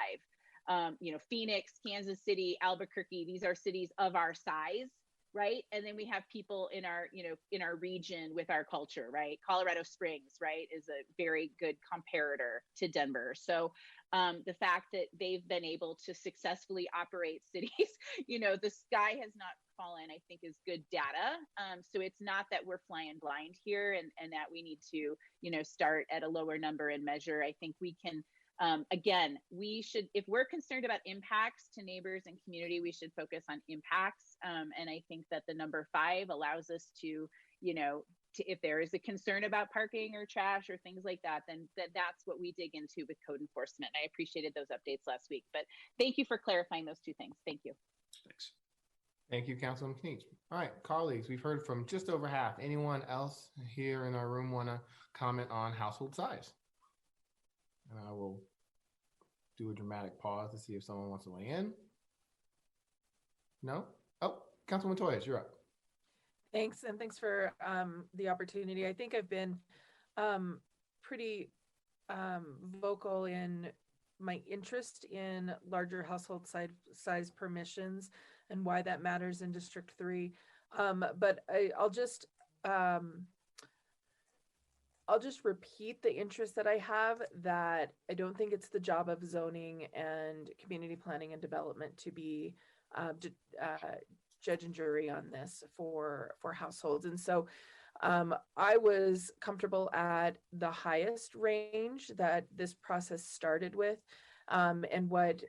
Phoenix, Kansas City, Albuquerque, these are cities of our size, right? And then we have people in our region with our culture, right? Colorado Springs, right, is a very good comparator to Denver. So the fact that they've been able to successfully operate cities, the sky has not fallen, I think is good data. So it's not that we're flying blind here and that we need to, start at a lower number and measure. I think we can, again, we should, if we're concerned about impacts to neighbors and community, we should focus on impacts. And I think that the number 5 allows us to, if there is a concern about parking or trash or things like that, then that's what we dig into with code enforcement. I appreciated those updates last week, but thank you for clarifying those 2 things. Thank you. Thanks. Thank you, Councilman Kniech. All right, colleagues, we've heard from just over half. Anyone else here in our room want to comment on household size? And I will do a dramatic pause to see if someone wants to weigh in. No? Oh, Councilwoman Toyes, you're up. Thanks, and thanks for the opportunity. I think I've been pretty vocal in my interest in larger household size permissions and why that matters in District 3. But I'll just repeat the interest that I have, that I don't think it's the job of zoning and community planning and development to be judge and jury on this for households. And so I was comfortable at the highest range that this process started with, and what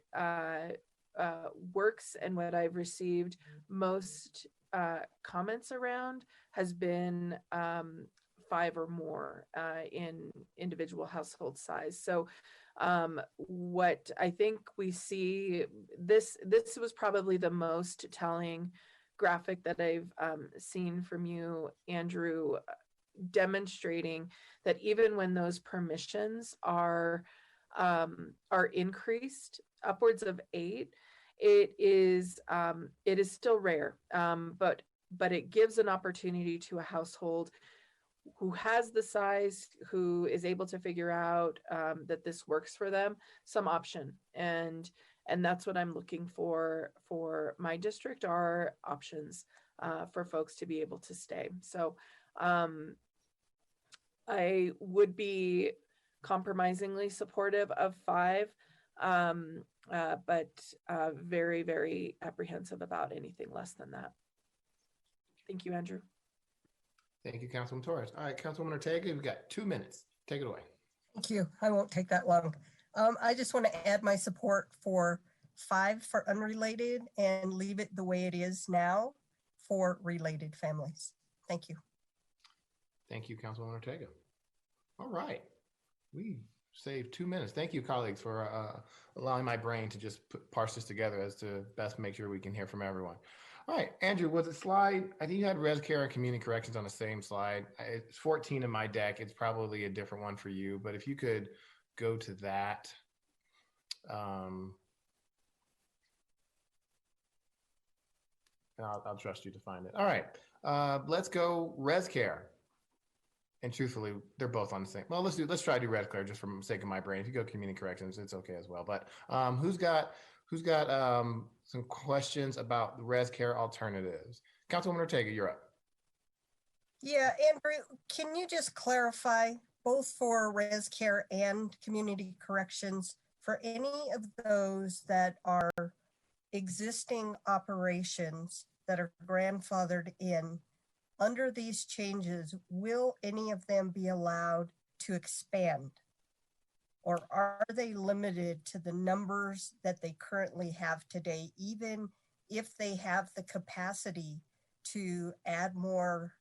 works and what I've received most comments around has been 5 or more in individual household size. So what I think we see, this was probably the most telling graphic that I've seen from you, Andrew, demonstrating that even when those permissions are increased upwards of 8, it is still rare, but it gives an opportunity to a household who has the size, who is able to figure out that this works for them, some option. And that's what I'm looking for my district, are options for folks to be able to stay. So I would be compromisingly supportive of 5, but very, very apprehensive about anything less than that. Thank you, Andrew. Thank you, Councilwoman Torres. All right, Councilwoman Ortega, we've got 2 minutes. Take it away. Thank you. I won't take that long. I just want to add my support for 5 for unrelated and leave it the way it is now for related families. Thank you. Thank you, Councilwoman Ortega. All right, we saved 2 minutes. Thank you, colleagues, for allowing my brain to just parse this together as to best make sure we can hear from everyone. All right, Andrew, was it slide? I think you had res care and community corrections on the same slide. It's 14 in my deck. It's probably a different one for you, but if you could go to that. I'll trust you to find it. All right, let's go res care. And truthfully, they're both on the same. Well, let's try to do res care just for the sake of my brain. If you go community corrections, it's okay as well. But who's got some questions about the res care alternatives? Councilwoman Ortega, you're up. Yeah, Andrew, can you just clarify, both for res care and community corrections, for any of those that are existing operations that are grandfathered in, under these changes, will any of them be allowed to expand? Or are they limited to the numbers that they currently have today, even if they have the capacity to add more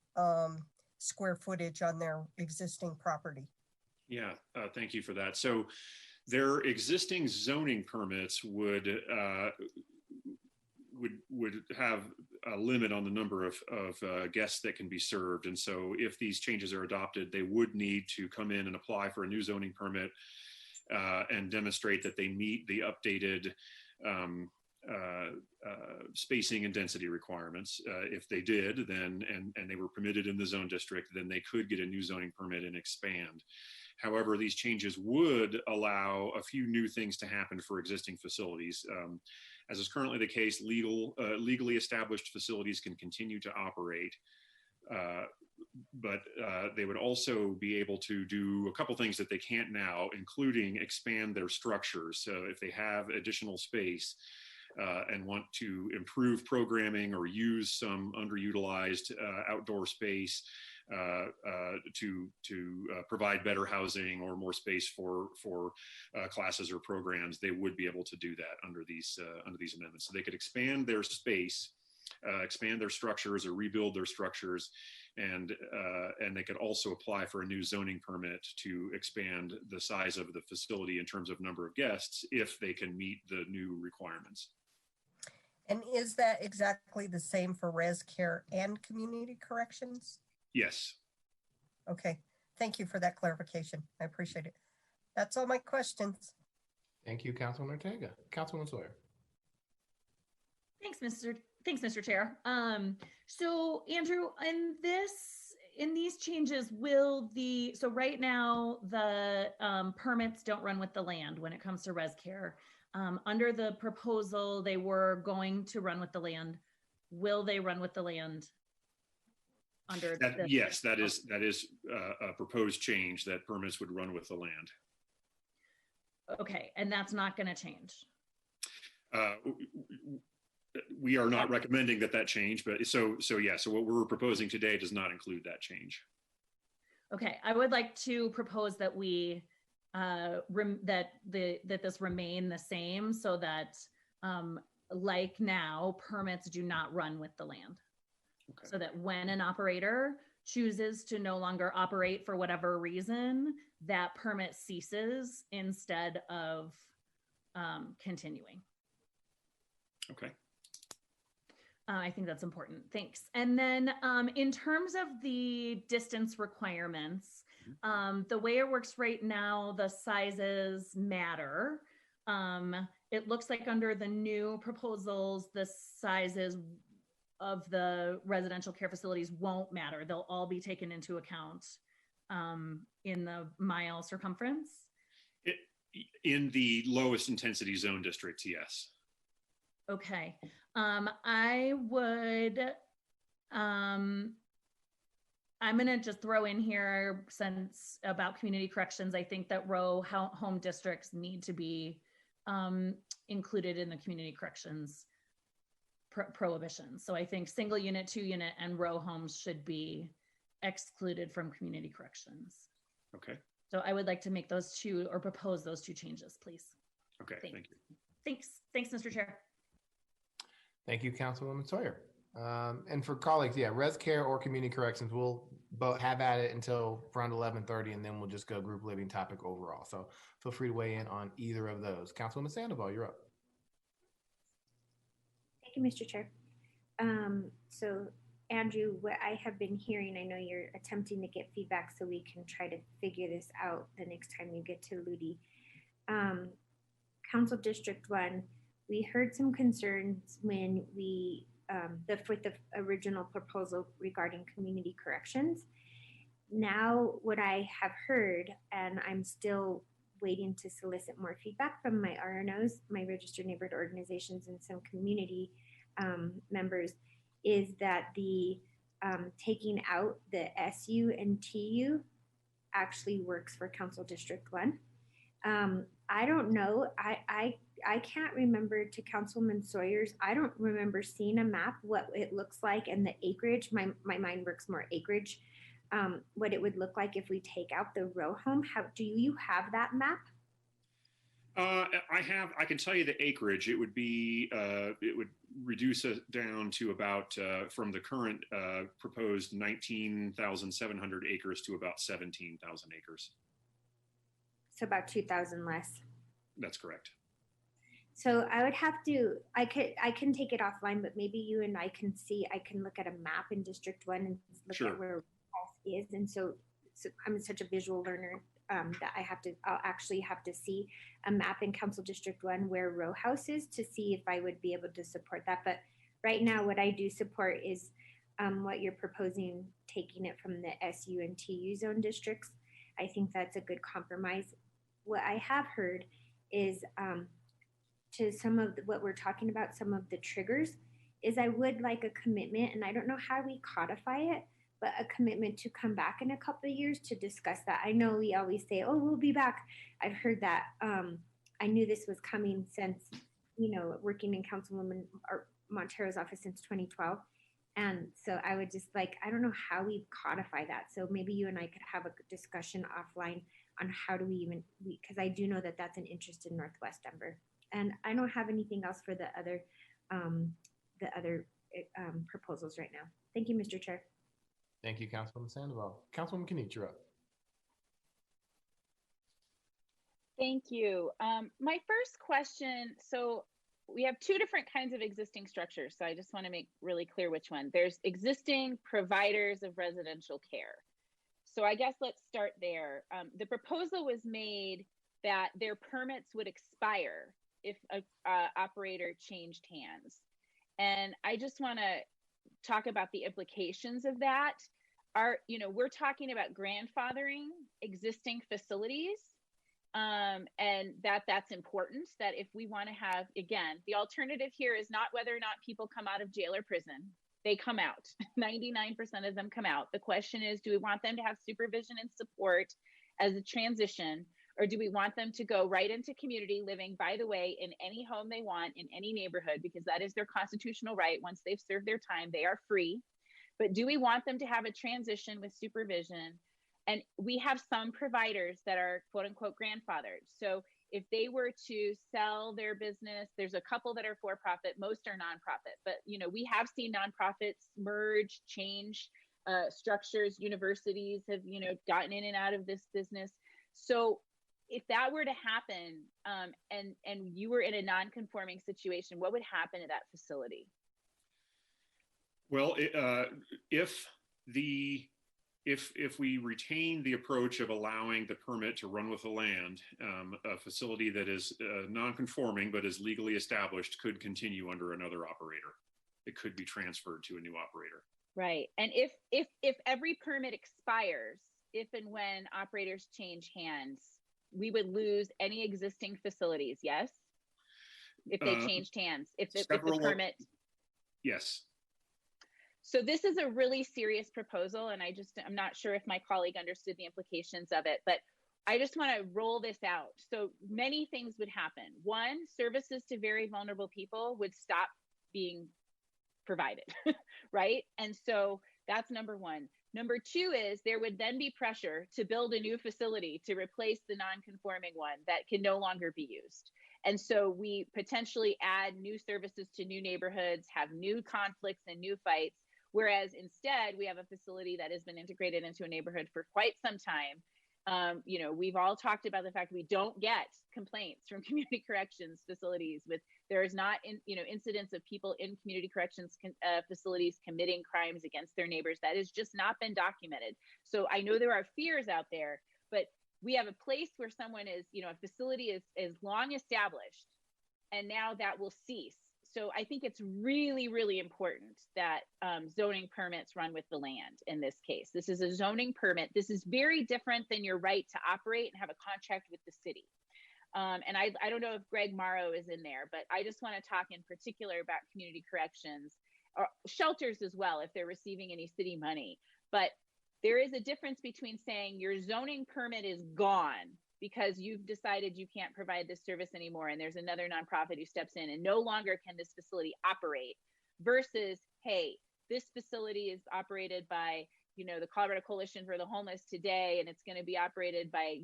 square footage on their existing property? Yeah, thank you for that. So their existing zoning permits would have a limit on the number of guests that can be served. And so if these changes are adopted, they would need to come in and apply for a new zoning permit and demonstrate that they meet the updated spacing and density requirements. If they did, then and they were permitted in the zone district, then they could get a new zoning permit and expand. However, these changes would allow a few new things to happen for existing facilities. As is currently the case, legally established facilities can continue to operate, but they would also be able to do a couple things that they can't now, including expand their structures. So if they have additional space and want to improve programming or use some underutilized outdoor space to provide better housing or more space for classes or programs, they would be able to do that under these amendments. So they could expand their space, expand their structures, or rebuild their structures, and they could also apply for a new zoning permit to expand the size of the facility in terms of number of guests if they can meet the new requirements. And is that exactly the same for res care and community corrections? Yes. Okay. Thank you for that clarification. I appreciate it. That's all my questions. Thank you, Councilman Ortega. Councilwoman Sawyer. Thanks, Mr. Chair. So Andrew, in these changes, so right now the permits don't run with the land when it comes to res care. Under the proposal, they were going to run with the land. Will they run with the land? Yes, that is a proposed change, that permits would run with the land. Okay, and that's not going to change. We are not recommending that change, but so what we're proposing today does not include that change. Okay, I would like to propose that we that this remain the same, so that like now, permits do not run with the land. Okay. So that when an operator chooses to no longer operate for whatever reason, that permit ceases instead of continuing. Okay. I think that's important. Thanks. And then in terms of the distance requirements, the way it works right now, the sizes matter. It looks like under the new proposals, the sizes of the residential care facilities won't matter. They'll all be taken into account in the mile circumference. In the lowest intensity zone districts, yes. Okay. I would, I'm gonna just throw in here, since about community corrections, I think that row home districts need to be included in the community corrections prohibition. So I think single unit, 2 unit, and row homes should be excluded from community corrections. Okay. So I would like to make those two, or propose those two changes, please. Okay, thank you. Thanks, Mr. Chair. Thank you, Councilwoman Sawyer. And for colleagues, yeah, res care or community corrections, we'll both have at it until around 11:30, and then we'll just go group living topic overall. So feel free to weigh in on either of those. Councilwoman Sandoval, you're up. Thank you, Mr. Chair. So Andrew, what I have been hearing, I know you're attempting to get feedback so we can try to figure this out the next time you get to LUTI. Council District 1, we heard some concerns when we, with the original proposal regarding community corrections. Now, what I have heard, and I'm still waiting to solicit more feedback from my RNOs, my registered neighborhood organizations, and some community members, is that the taking out the SU and TU actually works for Council District 1. I don't know. I can't remember, to Councilman Sawyer's, I don't remember seeing a map, what it looks like, and the acreage. My mind works more acreage. What it would look like if we take out the row home. Do you have that map? I can tell you the acreage. It would be, it would reduce it down to about, from the current proposed 19,700 acres to about 17,000 acres. So about 2,000 less. That's correct. So I would have to, I can take it offline, but maybe you and I can look at a map in District 1 and look at where house is. And so I'm such a visual learner that I'll actually have to see a map in Council District 1 where row house is to see if I would be able to support that. But right now, what I do support is what you're proposing, taking it from the SU and TU zone districts. I think that's a good compromise. What I have heard is to some of what we're talking about, some of the triggers, is I would like a commitment, and I don't know how we codify it, but a commitment to come back in a couple of years to discuss that. I know we always say, oh, we'll be back. I've heard that. I knew this was coming since, working in Councilwoman Montero's office since 2012. And so I would just like, I don't know how we codify that. So maybe you and I could have a discussion offline on how do we even, because I do know that that's an interest in Northwest Denver. And I don't have anything else for the other proposals right now. Thank you, Mr. Chair. Thank you, Councilwoman Sandoval. Councilwoman Knight, you're up. Thank you. My first question, so we have two different kinds of existing structures. So I just want to make really clear which one. There's existing providers of residential care. So I guess let's start there. The proposal was made that their permits would expire if an operator changed hands. And I just want to talk about the implications of that. We're talking about grandfathering existing facilities. And that's important, that if we want to have, again, the alternative here is not whether or not people come out of jail or prison. They come out. 99% of them come out. The question is, do we want them to have supervision and support as a transition, or do we want them to go right into community living, by the way, in any home they want, in any neighborhood, because that is their constitutional right. Once they've served their time, they are free. But do we want them to have a transition with supervision? And we have some providers that are quote unquote grandfathered. So if they were to sell their business, there's a couple that are for profit, most are nonprofit, but we have seen nonprofits merge, change structures. Universities have, gotten in and out of this business. So if that were to happen, and you were in a non-conforming situation, what would happen to that facility? Well, if we retain the approach of allowing the permit to run with the land, a facility that is non-conforming but is legally established could continue under another operator. It could be transferred to a new operator. Right. And if every permit expires, if and when operators change hands, we would lose any existing facilities, yes? If they changed hands, if the permit. Yes. So this is a really serious proposal, and I'm not sure if my colleague understood the implications of it, but I just want to roll this out. So many things would happen. One, services to very vulnerable people would stop being provided, right? And so that's number one. Number two is there would then be pressure to build a new facility to replace the non-conforming one that can no longer be used. And so we potentially add new services to new neighborhoods, have new conflicts and new fights. Whereas instead, we have a facility that has been integrated into a neighborhood for quite some time. We've all talked about the fact we don't get complaints from community corrections facilities there is not incidents of people in community corrections facilities committing crimes against their neighbors. That has just not been documented. So I know there are fears out there, but we have a place where someone is, a facility is long established, and now that will cease. So I think it's really, really important that zoning permits run with the land in this case. This is a zoning permit. This is very different than your right to operate and have a contract with the city. And I don't know if Greg Morrow is in there, but I just want to talk in particular about community corrections or shelters as well, if they're receiving any city money. But there is a difference between saying your zoning permit is gone because you've decided you can't provide this service anymore, and there's another nonprofit who steps in and no longer can this facility operate, versus, hey, this facility is operated by, the Colorado Coalition for the Homeless today, and it's going to be operated by,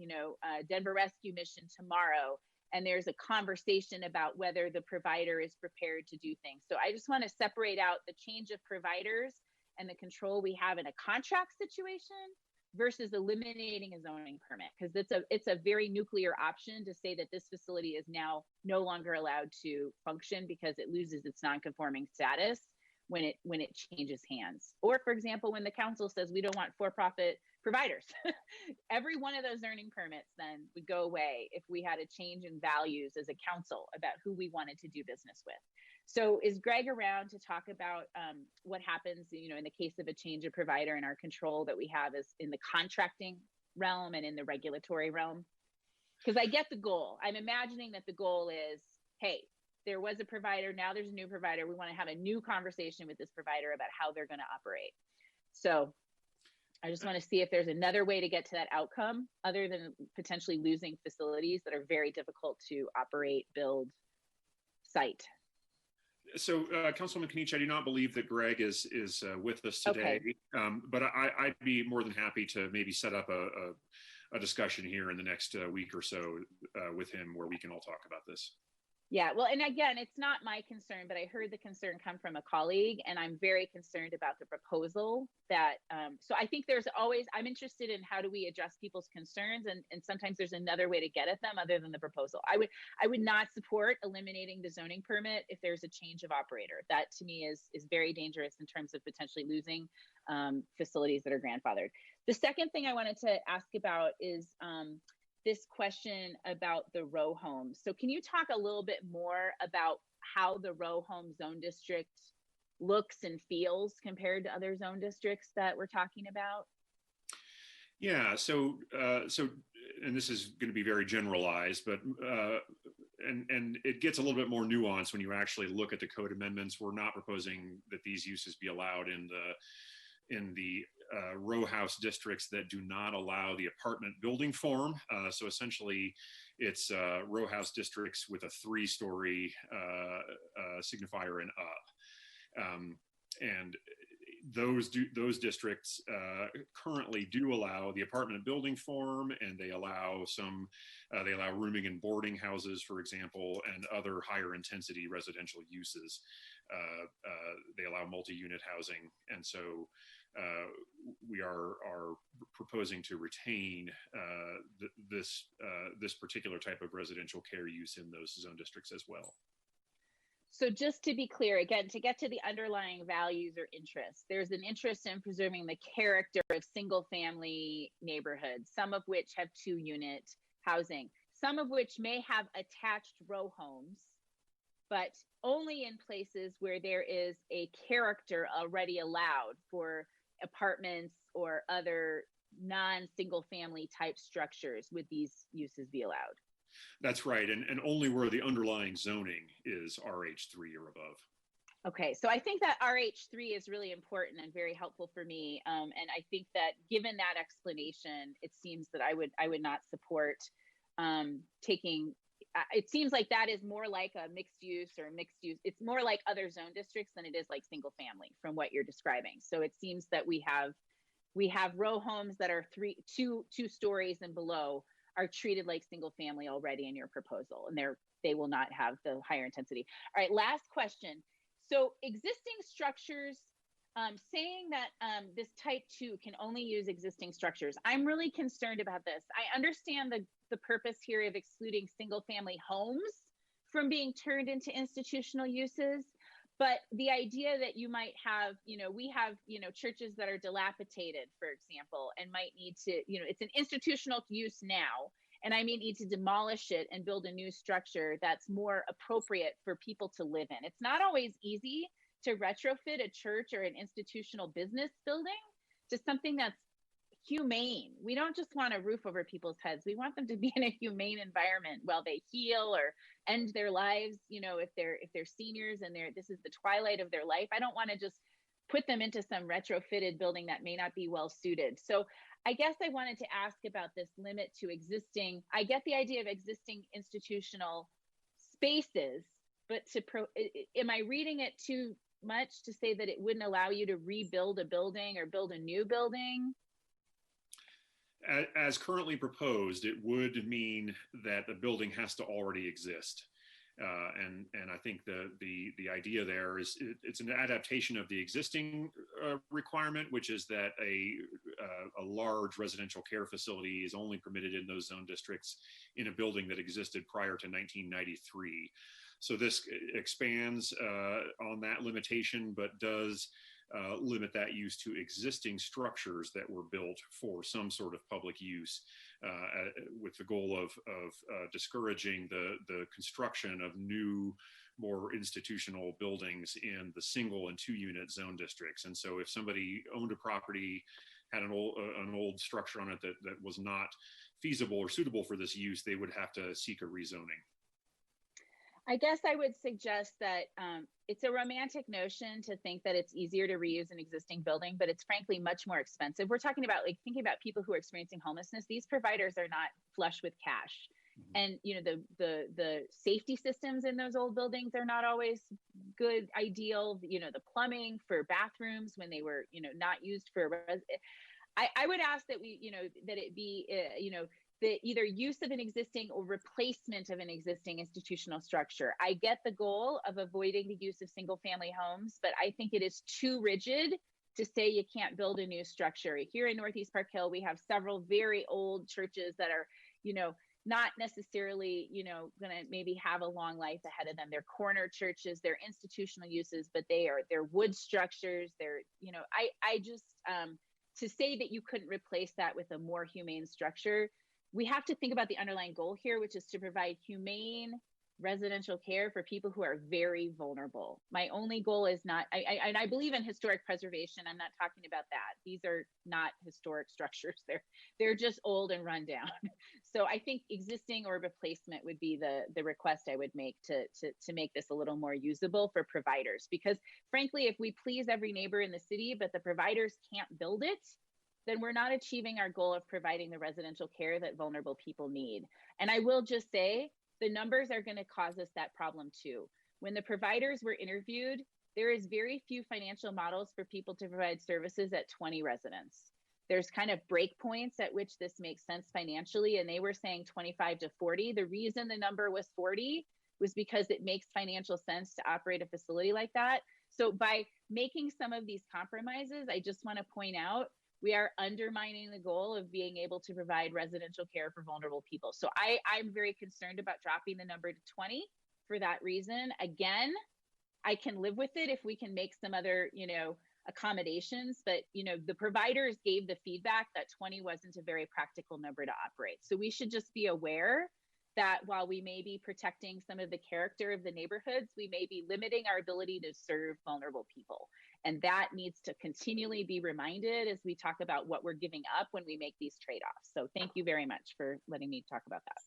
Denver Rescue Mission tomorrow. And there's a conversation about whether the provider is prepared to do things. So I just want to separate out the change of providers and the control we have in a contract situation versus eliminating a zoning permit, because it's a very nuclear option to say that this facility is now no longer allowed to function because it loses its non-conforming status when it changes hands. Or, for example, when the council says we don't want for-profit providers, every one of those zoning permits then would go away if we had a change in values as a council about who we wanted to do business with. So is Greg around to talk about what happens, you know, in the case of a change of provider and our control that we have is in the contracting realm and in the regulatory realm? Because I get the goal. I'm imagining that the goal is, hey, there was a provider, now there's a new provider. We want to have a new conversation with this provider about how they're going to operate. So I just want to see if there's another way to get to that outcome other than potentially losing facilities that are very difficult to operate, build, site. So, Councilwoman Kenichi, I do not believe that Greg is with us today, okay. But I'd be more than happy to maybe set up a discussion here in the next week or so with him where we can all talk about this. Yeah, well, and again, it's not my concern, but I heard the concern come from a colleague, and I'm very concerned about the proposal that, so I think there's always, I'm interested in how do we address people's concerns, and sometimes there's another way to get at them other than the proposal. I would not support eliminating the zoning permit if there's a change of operator. That to me is very dangerous in terms of potentially losing facilities that are grandfathered. The second thing I wanted to ask about is, this question about the row homes. So can you talk a little bit more about how the row home zone district looks and feels compared to other zone districts that we're talking about? Yeah, so and this is going to be very generalized, but and it gets a little bit more nuanced when you actually look at the code amendments. We're not proposing that these uses be allowed in the row house districts that do not allow the apartment building form. So essentially, it's row house districts with a 3-story signifier and up. And those districts currently do allow the apartment building form, and they allow they allow rooming and boarding houses, for example, and other higher intensity residential uses. They allow multi-unit housing, and so we are proposing to retain this particular type of residential care use in those zone districts as well. So just to be clear, again, to get to the underlying values or interests, there's an interest in preserving the character of single family neighborhoods, some of which have 2-unit housing, some of which may have attached row homes, but only in places where there is a character already allowed for apartments or other non-single family type structures would these uses be allowed. That's right, and only where the underlying zoning is RH3 or above. Okay, so I think that RH3 is really important and very helpful for me, and I think that given that explanation, it seems that I would not support taking. It seems like that is more like a mixed use. It's more like other zone districts than it is like single family from what you're describing. So it seems that we have row homes that are two stories and below are treated like single family already in your proposal, and they will not have the higher intensity. All right, last question. So existing structures, saying that this type 2 can only use existing structures. I'm really concerned about this. I understand the purpose here of excluding single family homes from being turned into institutional uses, but the idea that you might have, we have, churches that are dilapidated, for example, and might need to, it's an institutional use now, and I may need to demolish it and build a new structure that's more appropriate for people to live in. It's not always easy to retrofit a church or an institutional business building to something that's humane. We don't just want a roof over people's heads. We want them to be in a humane environment while they heal or end their lives. If they're seniors and this is the twilight of their life, I don't want to just put them into some retrofitted building that may not be well suited. So I guess I wanted to ask about this limit to existing. I get the idea of existing institutional spaces, but am I reading it too much to say that it wouldn't allow you to rebuild a building or build a new building? As currently proposed, it would mean that the building has to already exist. And I think the idea there is it's an adaptation of the existing requirement, which is that a large residential care facility is only permitted in those zone districts in a building that existed prior to 1993. So this expands on that limitation, but does limit that use to existing structures that were built for some sort of public use, with the goal of discouraging the construction of new more institutional buildings in the single and 2-unit zone districts. And so if somebody owned a property, had an old structure on it that was not feasible or suitable for this use, they would have to seek a rezoning. I guess I would suggest that it's a romantic notion to think that it's easier to reuse an existing building, but it's frankly much more expensive. We're talking about like thinking about people who are experiencing homelessness. These providers are not flush with cash. And you know, the safety systems in those old buildings are not always good, ideal. You know, the plumbing for bathrooms when they were, you know, not used for I would ask that we, you know, that it be, you know, the either use of an existing or replacement of an existing institutional structure. I get the goal of avoiding the use of single family homes, but I think it is too rigid to say you can't build a new structure. Here in Northeast Park Hill, we have several very old churches that are, you know, not necessarily, you know, gonna maybe have a long life ahead of them. They're corner churches, they're institutional uses, but they're wood structures. They're, you know, I just, to say that you couldn't replace that with a more humane structure, we have to think about the underlying goal here, which is to provide humane residential care for people who are very vulnerable. My only goal is not, and I believe in historic preservation. I'm not talking about that. These are not historic structures. They're just old and run down. So I think existing or replacement would be the request I would make to make this a little more usable for providers. Because frankly, if we please every neighbor in the city, but the providers can't build it, then we're not achieving our goal of providing the residential care that vulnerable people need. And I will just say, the numbers are going to cause us that problem too. When the providers were interviewed, there is very few financial models for people to provide services at 20 residents. There's kind of break points at which this makes sense financially, and they were saying 25 to 40. The reason the number was 40 was because it makes financial sense to operate a facility like that. So by making some of these compromises, I just want to point out, we are undermining the goal of being able to provide residential care for vulnerable people. So I'm very concerned about dropping the number to 20 for that reason. Again, I can live with it if we can make some other, you know, accommodations, but, you know, the providers gave the feedback that 20 wasn't a very practical number to operate. So we should just be aware that while we may be protecting some of the character of the neighborhoods, we may be limiting our ability to serve vulnerable people. And that needs to continually be reminded as we talk about what we're giving up when we make these trade-offs. So thank you very much for letting me talk about that.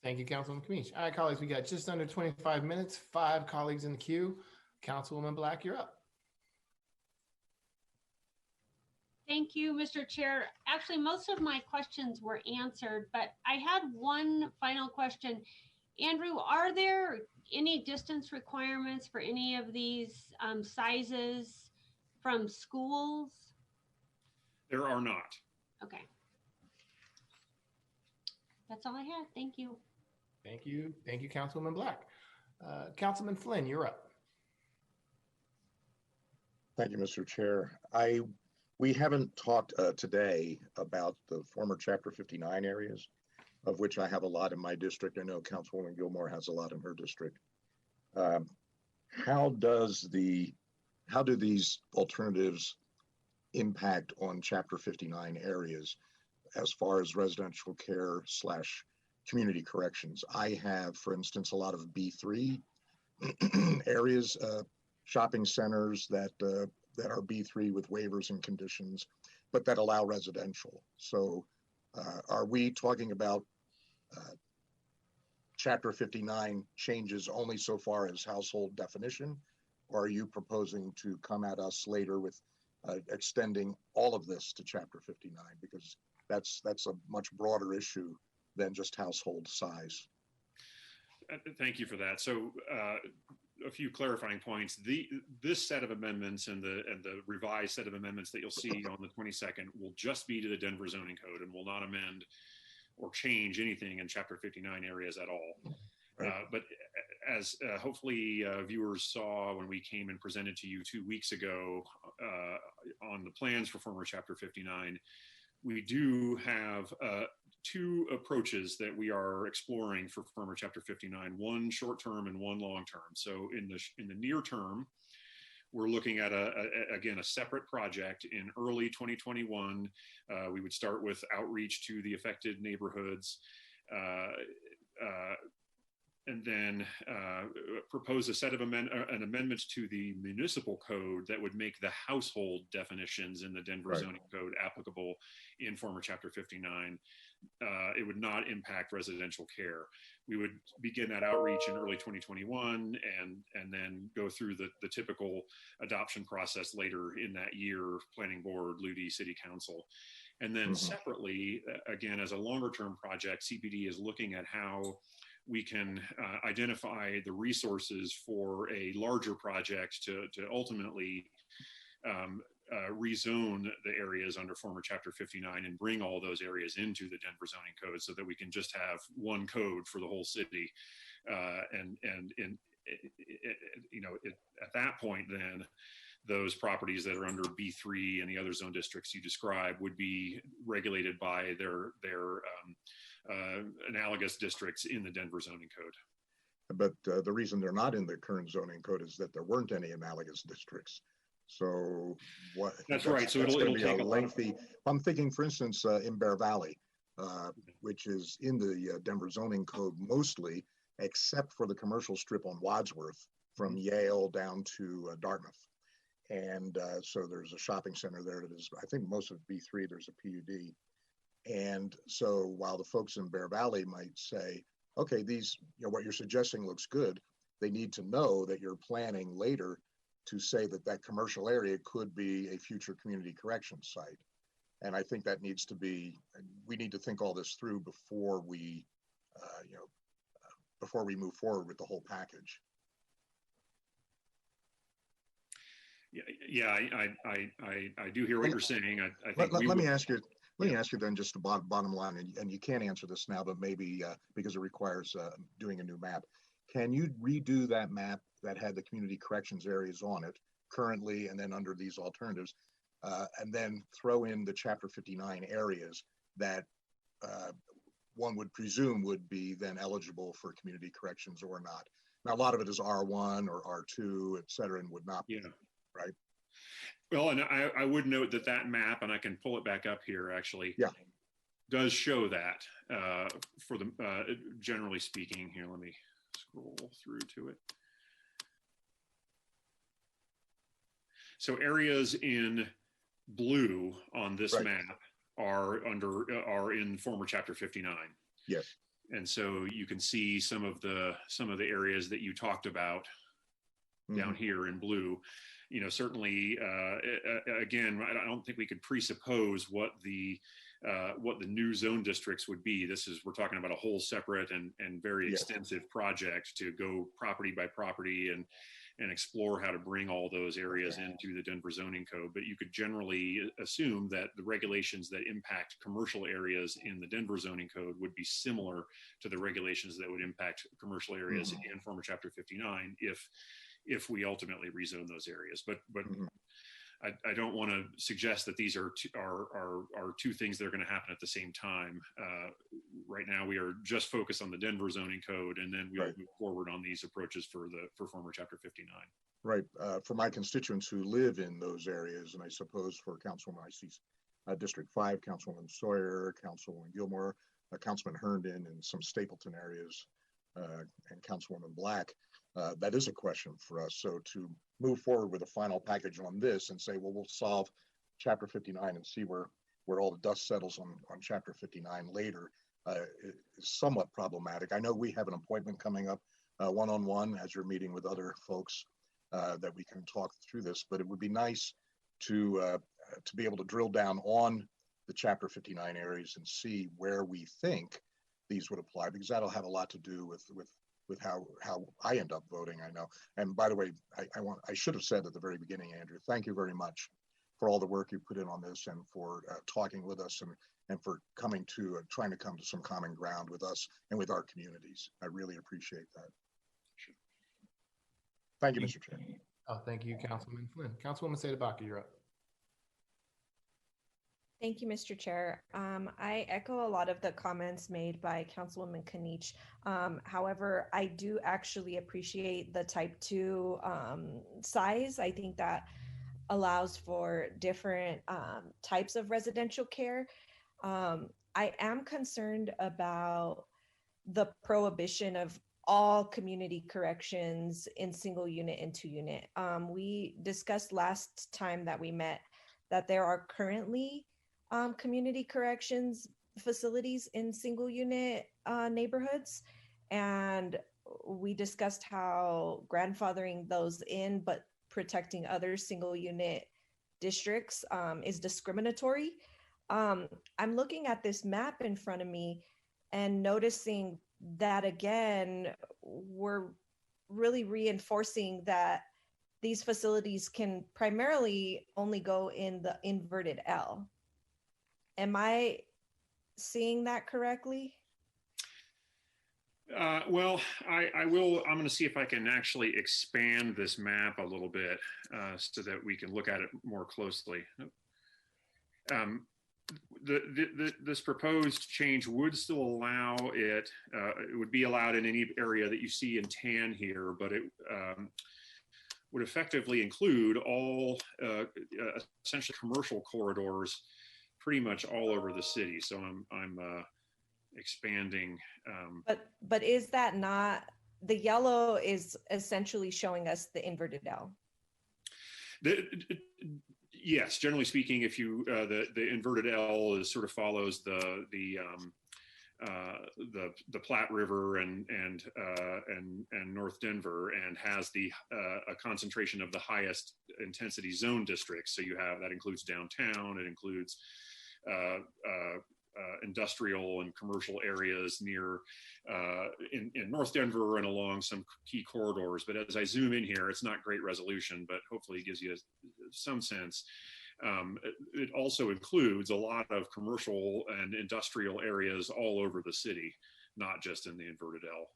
Thank you, Councilwoman Kamish. All right, colleagues, we got just under 25 minutes, 5 colleagues in the queue. Councilwoman Black, you're up. Thank you, Mr. Chair. Actually, most of my questions were answered, but I had one final question. Andrew, are there any distance requirements for any of these sizes from schools? There are not. Okay. That's all I had. Thank you. Thank you. Thank you, Councilwoman Black. Councilman Flynn, you're up. Thank you, Mr. Chair. We haven't talked today about the former Chapter 59 areas, of which I have a lot in my district. I know Councilwoman Gilmore has a lot in her district. How do these alternatives impact on Chapter 59 areas as far as residential care / community corrections? I have, for instance, a lot of B3 areas, shopping centers that are B3 with waivers and conditions, but that allow residential. So are we talking about Chapter 59 changes only so far as household definition, or are you proposing to come at us later with extending all of this to Chapter 59? Because that's a much broader issue than just household size. Thank you for that. So a few clarifying points. This set of amendments and the revised set of amendments that you'll see on the 22nd will just be to the Denver zoning code and will not amend or change anything in Chapter 59 areas at all. Right. But as hopefully viewers saw when we came and presented to you 2 weeks ago on the plans for former Chapter 59, we do have 2 approaches that we are exploring for former Chapter 59, one short-term and one long-term. So in the near term, we're looking at again a separate project in early 2021. We would start with outreach to the affected neighborhoods, and then propose a set of an amendment to the municipal code that would make the household definitions in the Denver zoning code applicable in former Chapter 59. It would not impact residential care. We would begin that outreach in early 2021 and then go through the typical adoption process later in that year, planning board, LUTI, city council. And then separately, again, as a longer term project, CPD is looking at how we can identify the resources for a larger project to ultimately rezone the areas under former Chapter 59 and bring all those areas into the Denver zoning code so that we can just have one code for the whole city. At that point, then those properties that are under B3 and the other zone districts you describe would be regulated by their analogous districts in the Denver zoning code. But the reason they're not in the current zoning code is that there weren't any analogous districts. So what? That's right. So it'll be take a lengthy. I'm thinking, for instance, in Bear Valley, which is in the Denver zoning code mostly, except for the commercial strip on Wadsworth from Yale down to Dartmouth. And so there's a shopping center there that is, I think most of B3, there's a PUD. And so while the folks in Bear Valley might say, okay, these, what you're suggesting looks good, they need to know that you're planning later to say that that commercial area could be a future community corrections site. And I think that needs to be, we need to think all this through before we, before we move forward with the whole package. Yeah, I do hear what you're saying. I think let me ask you then just the bottom line, and you can't answer this now, but maybe because it requires doing a new map. Can you redo that map that had the community corrections areas on it currently and then under these alternatives, and then throw in the Chapter 59 areas that one would presume would be then eligible for community corrections or not? Now, a lot of it is R1 or R2, et cetera, and would not be, right? Well, and I would note that map, and I can pull it back up here actually, does show that for the, generally speaking. Here, let me scroll through to it. So areas in blue on this map are in former Chapter 59. Yes. And so you can see some of the areas that you talked about down here in blue. Certainly, again, I don't think we could presuppose what the new zone districts would be. We're talking about a whole separate and very extensive project to go property by property and explore how to bring all those areas into the Denver zoning code. But you could generally assume that the regulations that impact commercial areas in the Denver zoning code would be similar to the regulations that would impact commercial areas in former Chapter 59 if we ultimately rezone those areas. But I don't want to suggest that these are two things that are going to happen at the same time. Right now, we are just focused on the Denver zoning code, and then we'll move forward on these approaches for former Chapter 59. Right. For my constituents who live in those areas, and I suppose for Councilwoman, I see District 5, Councilwoman Sawyer, Councilwoman Gilmore, Councilman Herndon, and some Stapleton areas, and Councilwoman Black. That is a question for us. So to move forward with a final package on this and say, well, we'll solve Chapter 59 and see where all the dust settles on Chapter 59 later is somewhat problematic. I know we have an appointment coming up one-on-one as you're meeting with other folks that we can talk through this, but it would be nice to be able to drill down on the Chapter 59 areas and see where we think these would apply, because that'll have a lot to do with how I end up voting, I know. And by the way, I should have said at the very beginning, Andrew, thank you very much for all the work you put in on this and for talking with us and for trying to come to some common ground with us and with our communities. I really appreciate that. Sure. Thank you, Mr. Chair. Oh, thank you, Councilman Flynn. Councilwoman Sadabaka, you're up. Thank you, Mr. Chair. I echo a lot of the comments made by Councilwoman Kanich. However, I do actually appreciate the type 2 size. I think that allows for different types of residential care. I am concerned about the prohibition of all community corrections in single unit and 2 unit. We discussed last time that we met that there are currently community corrections facilities in single unit neighborhoods. And we discussed how grandfathering those in, but protecting other single unit districts is discriminatory. I'm looking at this map in front of me and noticing that again, we're really reinforcing that these facilities can primarily only go in the inverted L. Am I seeing that correctly? Well, I will. I'm going to see if I can actually expand this map a little bit so that we can look at it more closely. This proposed change would still allow it. It would be allowed in any area that you see in tan here, but it would effectively include all essentially commercial corridors, pretty much all over the city. So I'm expanding. But is that not, the yellow is essentially showing us the inverted L? Yes, generally speaking, if you the inverted L is sort of follows the Platte River and North Denver, and has a concentration of the highest intensity zone districts. So you have, that includes downtown, it includes industrial and commercial areas near in North Denver and along some key corridors. But as I zoom in here, it's not great resolution, but hopefully it gives you some sense. It also includes a lot of commercial and industrial areas all over the city, not just in the inverted L,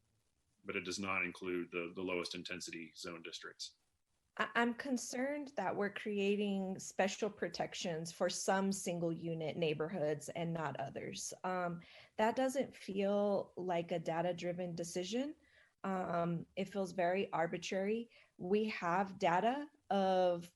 but it does not include the lowest intensity zone districts. I'm concerned that we're creating special protections for some single unit neighborhoods and not others. That doesn't feel like a data-driven decision. It feels very arbitrary. We have data of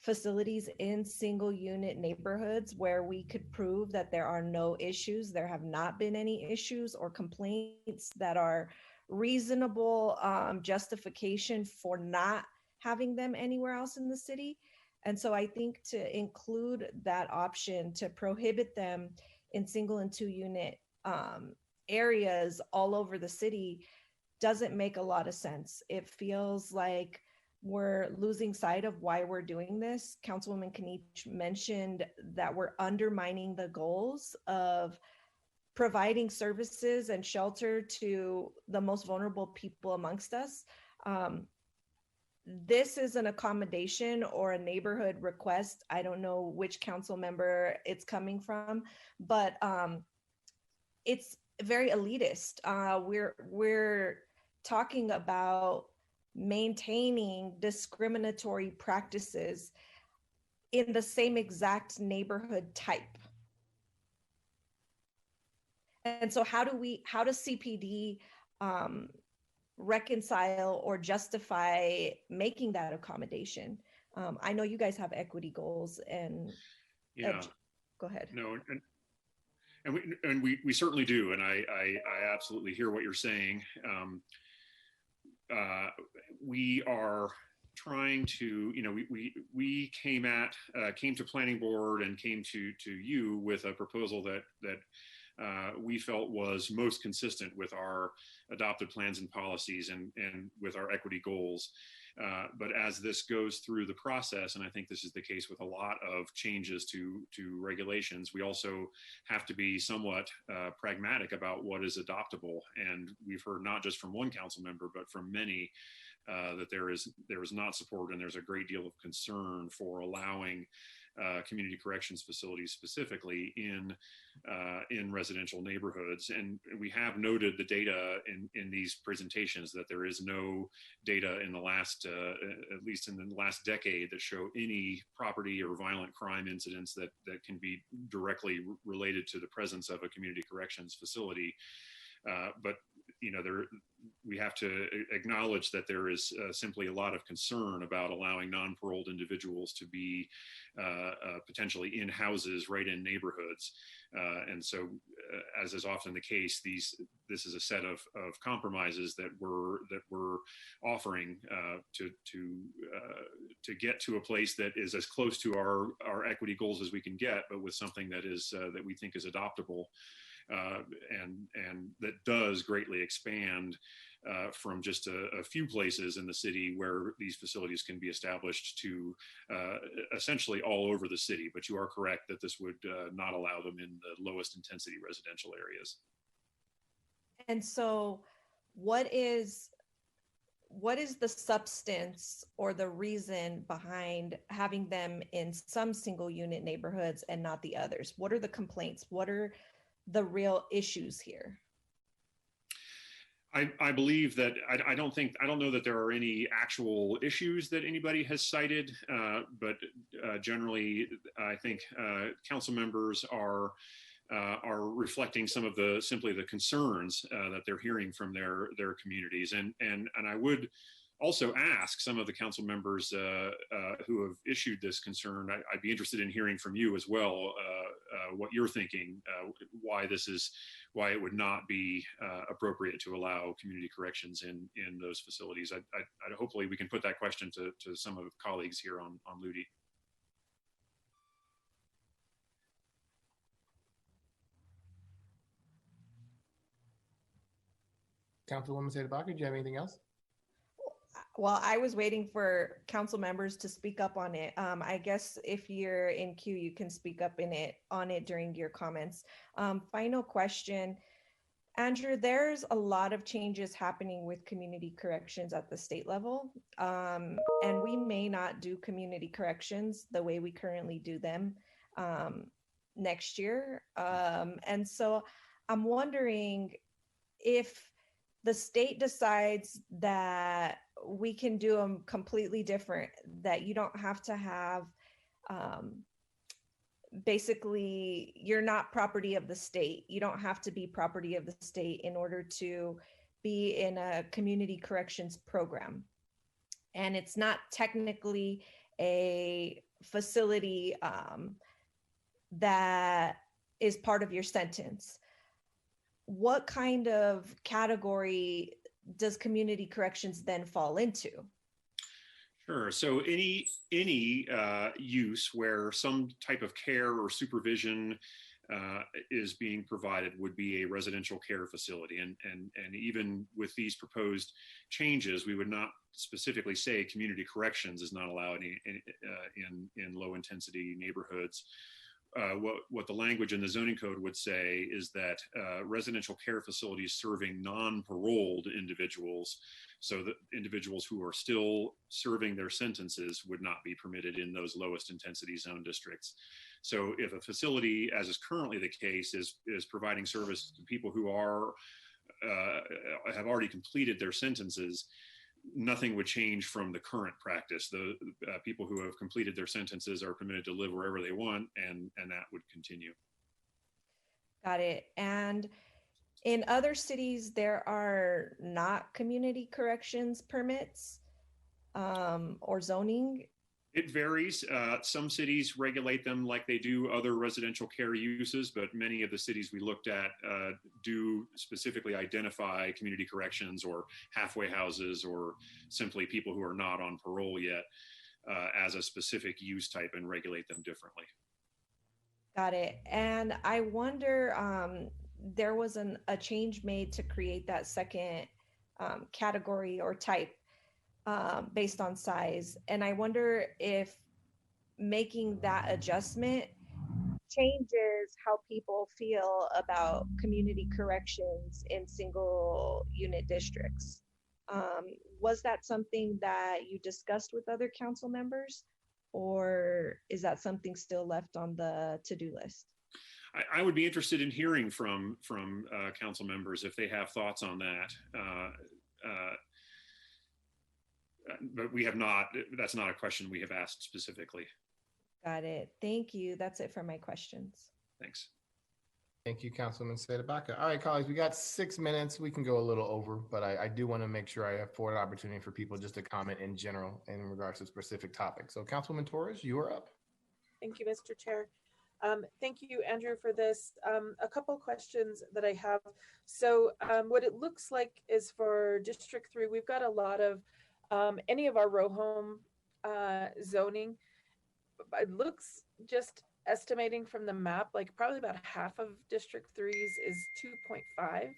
facilities in single unit neighborhoods where we could prove that there are no issues. There have not been any issues or complaints that are reasonable justification for not having them anywhere else in the city. And so I think to include that option to prohibit them in single and 2 unit areas all over the city doesn't make a lot of sense. It feels like we're losing sight of why we're doing this. Councilwoman Kanich mentioned that we're undermining the goals of providing services and shelter to the most vulnerable people amongst us. This is an accommodation or a neighborhood request. I don't know which council member it's coming from, but it's very elitist. We're talking about maintaining discriminatory practices in the same exact neighborhood type. And so how does CPD reconcile or justify making that accommodation? I know you guys have equity goals, and yeah, go ahead. No, and we certainly do, and I absolutely hear what you're saying. We are trying to, we came to planning board and came to you with a proposal that we felt was most consistent with our adopted plans and policies and with our equity goals. But as this goes through the process, and I think this is the case with a lot of changes to regulations, we also have to be somewhat pragmatic about what is adoptable. And we've heard not just from one council member, but from many that there is not support, and there's a great deal of concern for allowing community corrections facilities specifically in residential neighborhoods. And we have noted the data in these presentations that there is no data in the last, at least in the last decade, that show any property or violent crime incidents that can be directly related to the presence of a community corrections facility. But we have to acknowledge that there is simply a lot of concern about allowing non-paroled individuals to be potentially in houses right in neighborhoods. And so, as is often the case, this is a set of compromises that we're offering to get to a place that is as close to our equity goals as we can get, but with something that is that we think is adoptable. And that does greatly expand from just a few places in the city where these facilities can be established to essentially all over the city. But you are correct that this would not allow them in the lowest intensity residential areas. And so what is the substance or the reason behind having them in some single unit neighborhoods and not the others? What are the complaints? What are the real issues here? I believe that I don't know that there are any actual issues that anybody has cited, but generally I think council members are reflecting some of simply the concerns that they're hearing from their communities, and I would also ask some of the council members who have issued this concern. I'd be interested in hearing from you as well, what you're thinking, why it would not be appropriate to allow community corrections in those facilities. Hopefully we can put that question to some of the colleagues here on LUTI. Councilwoman Sedebaki, do you have anything else? Well, I was waiting for council members to speak up on it. I guess if you're in queue, you can speak up on it during your comments. Final question. Andrew, there's a lot of changes happening with community corrections at the state level. And we may not do community corrections the way we currently do them next year. And so I'm wondering if the state decides that we can do them completely different, that you don't have to have, basically, you're not property of the state. You don't have to be property of the state in order to be in a community corrections program. And it's not technically a facility that is part of your sentence. What kind of category does community corrections then fall into? Sure. So any use where some type of care or supervision is being provided would be a residential care facility. And even with these proposed changes, we would not specifically say community corrections is not allowed in low intensity neighborhoods. What the language in the zoning code would say is that residential care facilities serving non-paroled individuals, so that individuals who are still serving their sentences, would not be permitted in those lowest intensity zone districts. So if a facility, as is currently the case, is providing service to people who have already completed their sentences, nothing would change from the current practice. The people who have completed their sentences are permitted to live wherever they want, and that would continue. Got it. And in other cities, there are not community corrections permits or zoning. It varies. Some cities regulate them like they do other residential care uses, but many of the cities we looked at do specifically identify community corrections or halfway houses or simply people who are not on parole yet as a specific use type and regulate them differently. Got it. And I wonder, there was a change made to create that second category or type based on size. And I wonder if making that adjustment changes how people feel about community corrections in single unit districts. Was that something that you discussed with other council members, or is that something still left on the to-do list? I would be interested in hearing from council members if they have thoughts on that. But we have not, that's not a question we have asked specifically. Got it. Thank you. That's it for my questions. Thanks. Thank you, Councilman Sedabaka. All right, colleagues, we got 6 minutes. We can go a little over, but I do want to make sure I afford opportunity for people just to comment in general in regards to specific topics. So Councilwoman Torres, you are up. Thank you, Mr. Chair. Thank you, Andrew, for this. A couple questions that I have. So what it looks like is for District 3, we've got a lot of, any of our row home zoning, it looks, just estimating from the map, like probably about half of District 3's is 2.5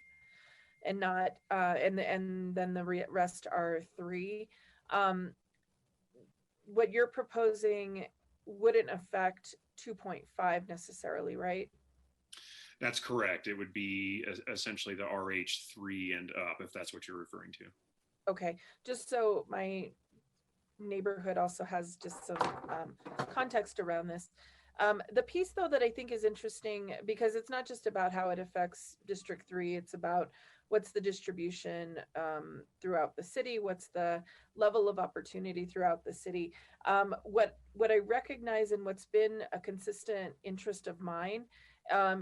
and not, and then the rest are 3. What you're proposing wouldn't affect 2.5 necessarily, right? That's correct. It would be essentially the RH3 and up, if that's what you're referring to. Okay, just so my neighborhood also has just some context around this. The piece though that I think is interesting, because it's not just about how it affects District 3, it's about what's the distribution throughout the city, what's the level of opportunity throughout the city. What I recognize and what's been a consistent interest of mine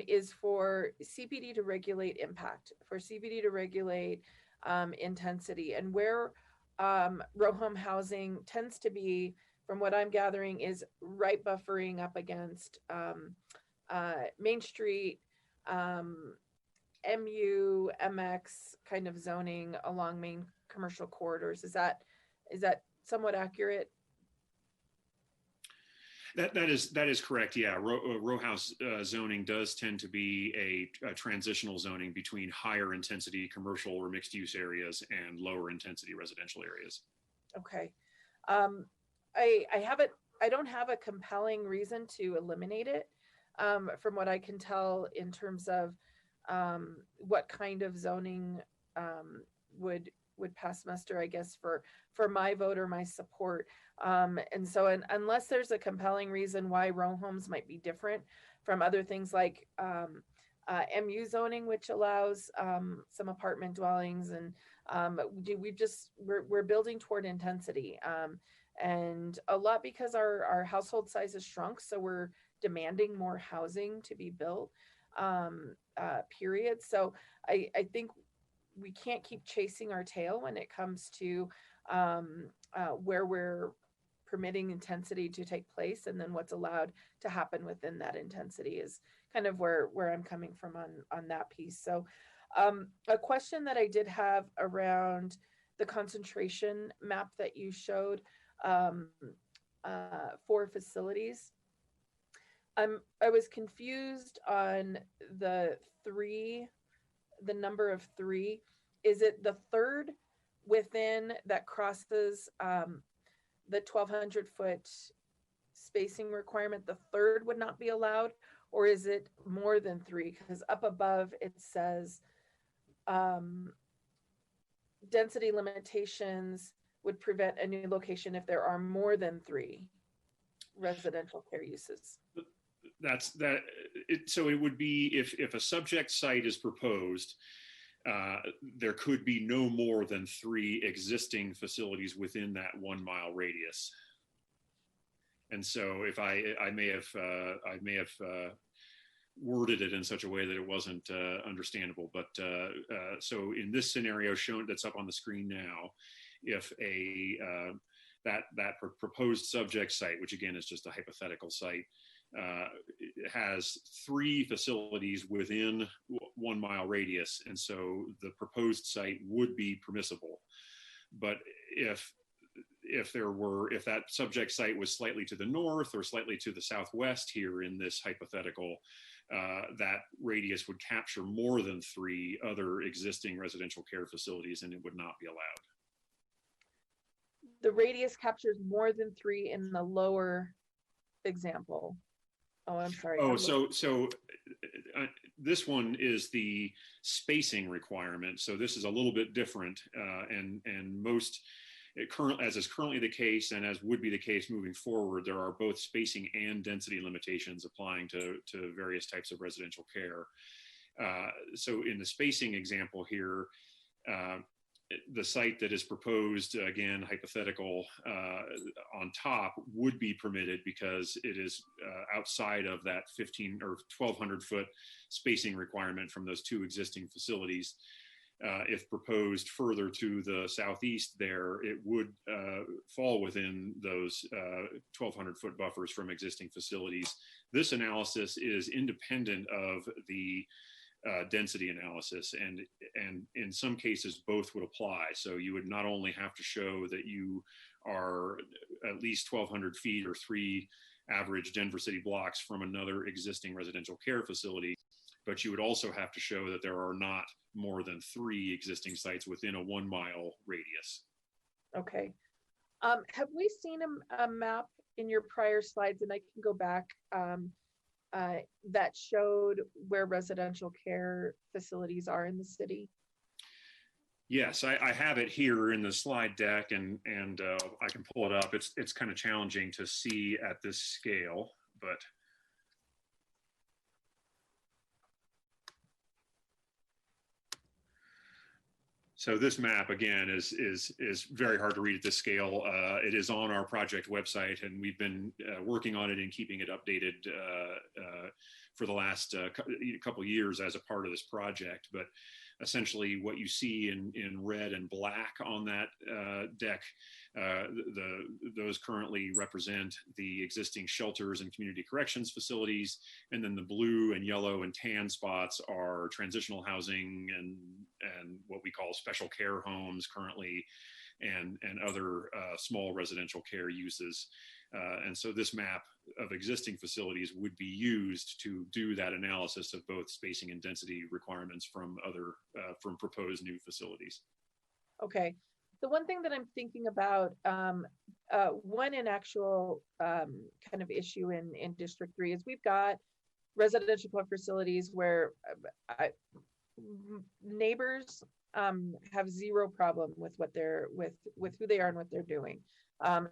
is for CPD to regulate impact, for CPD to regulate intensity, and where row home housing tends to be, from what I'm gathering, is right buffering up against Main Street, MU, MX kind of zoning along main commercial corridors. Is that somewhat accurate? That is correct. Yeah, row house zoning does tend to be a transitional zoning between higher intensity commercial or mixed use areas and lower intensity residential areas. Okay. I don't have a compelling reason to eliminate it, from what I can tell in terms of what kind of zoning would pass muster, I guess, for my vote or my support. And so unless there's a compelling reason why row homes might be different from other things like MU zoning, which allows some apartment dwellings, and we're building toward intensity, and a lot because our household size has shrunk, so we're demanding more housing to be built, period. So I think we can't keep chasing our tail when it comes to where we're permitting intensity to take place, and then what's allowed to happen within that intensity is kind of where I'm coming from on that piece. So a question that I did have around the concentration map that you showed for facilities. I was confused on the number of 3. Is it the third within that crosses the 1,200 foot spacing requirement? The third would not be allowed, or is it more than 3? Because up above it says density limitations would prevent a new location if there are more than 3 residential care uses. So it would be if a subject site is proposed, there could be no more than 3 existing facilities within that 1 mile radius. And so if I may have worded it in such a way that it wasn't understandable, but so in this scenario shown that's up on the screen now, if that proposed subject site, which again is just a hypothetical site, has 3 facilities within 1 mile radius, and so the proposed site would be permissible. But if that subject site was slightly to the north or slightly to the southwest here in this hypothetical, that radius would capture more than 3 other existing residential care facilities, and it would not be allowed. The radius captures more than 3 in the lower example. Oh, I'm sorry. Oh, so this one is the spacing requirement. So this is a little bit different, and most as is currently the case, and as would be the case moving forward, there are both spacing and density limitations applying to various types of residential care. So in the spacing example here, the site that is proposed, again, hypothetical, on top would be permitted because it is outside of that 15 or 1,200 foot spacing requirement from those two existing facilities. If proposed further to the southeast there, it would fall within those 1,200 foot buffers from existing facilities. This analysis is independent of the density analysis, and in some cases both would apply. So you would not only have to show that you are at least 1,200 feet or 3 average Denver city blocks from another existing residential care facility, but you would also have to show that there are not more than 3 existing sites within a 1 mile radius. Okay. Have we seen a map in your prior slides, and I can go back, that showed where residential care facilities are in the city? Yes, I have it here in the slide deck, and I can pull it up. It's kind of challenging to see at this scale, but so this map again is very hard to read at this scale. It is on our project website, and we've been working on it and keeping it updated for the last couple years as a part of this project. But essentially, what you see in red and black on that deck, those currently represent the existing shelters and community corrections facilities, and then the blue and yellow and tan spots are transitional housing and what we call special care homes currently, and other small residential care uses. And so this map of existing facilities would be used to do that analysis of both spacing and density requirements from from proposed new facilities. Okay. The one thing that I'm thinking about, one in actual kind of issue in District 3 is we've got residential facilities where neighbors have zero problem with what they're with who they are and what they're doing.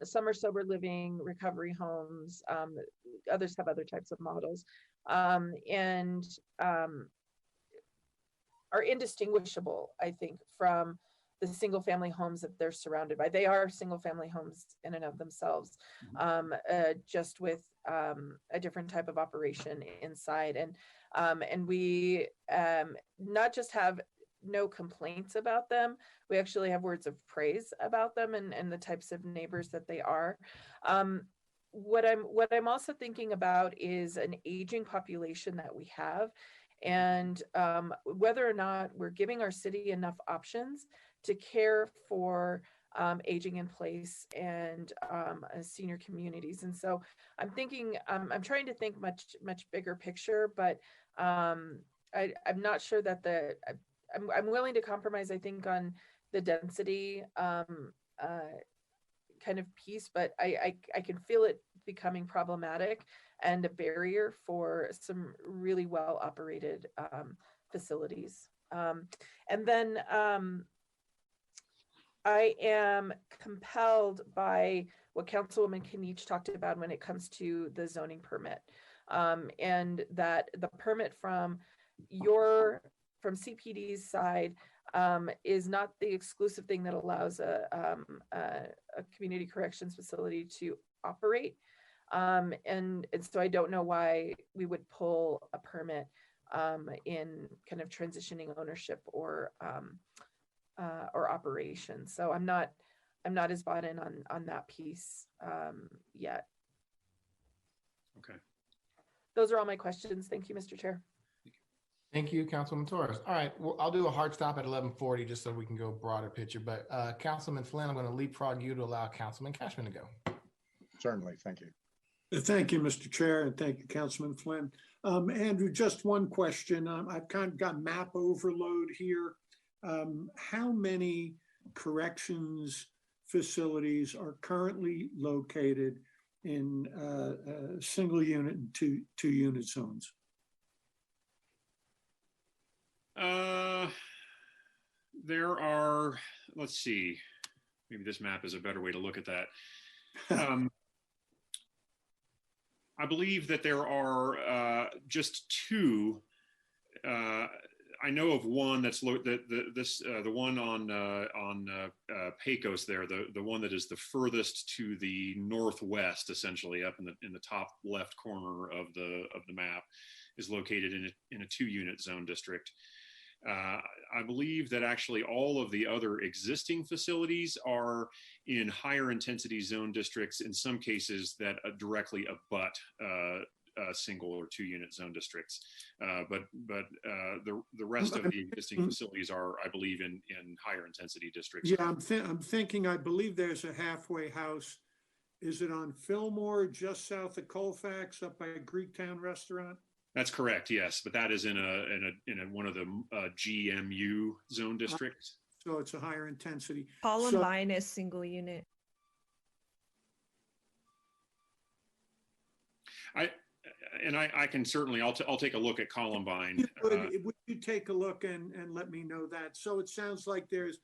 Some are sober living, recovery homes. Others have other types of models, and are indistinguishable, I think, from the single family homes that they're surrounded by. They are single family homes in and of themselves, just with a different type of operation inside. And we not just have no complaints about them, we actually have words of praise about them and the types of neighbors that they are. What I'm also thinking about is an aging population that we have, and whether or not we're giving our city enough options to care for aging in place and senior communities. And so I'm thinking, I'm trying to think much bigger picture, but I'm not sure that I'm willing to compromise, I think, on the density kind of piece, but I can feel it becoming problematic and a barrier for some really well operated facilities. And then I am compelled by what Councilwoman Kinich talked about when it comes to the zoning permit, and that the permit from CPD's side is not the exclusive thing that allows a community corrections facility to operate. And so I don't know why we would pull a permit in kind of transitioning ownership or operation. So I'm not as bought in on that piece yet. Okay. Those are all my questions. Thank you, Mr. Chair. Thank you, Councilwoman Torres. All right, well, I'll do a hard stop at 11:40 just so we can go broader picture. But Councilman Flynn, I'm going to leapfrog you to allow Councilman Cashman to go. Certainly, thank you. Thank you, Mr. Chair, and thank you, Councilman Flynn. Andrew, just one question. I've kind of got map overload here. How many corrections facilities are currently located in single unit and two unit zones? There are, let's see, maybe this map is a better way to look at that. I believe that there are just 2 I know of one that's the one on Pecos there, the one that is the furthest to the northwest, essentially up in the top left corner of the map, is located in a 2-unit zone district. I believe that actually all of the other existing facilities are in higher intensity zone districts, in some cases that directly abut single or 2-unit zone districts. But the rest of the existing facilities are, I believe, in higher intensity districts. Yeah, I'm thinking, I believe there's a halfway house. Is it on Fillmore, just south of Colfax, up by Greektown Restaurant? That's correct, yes, but that is in one of the GMU zone districts. So it's a higher intensity. Columbine is single unit. I can certainly, I'll take a look at Columbine. Would you take a look and let me know that? So it sounds like there's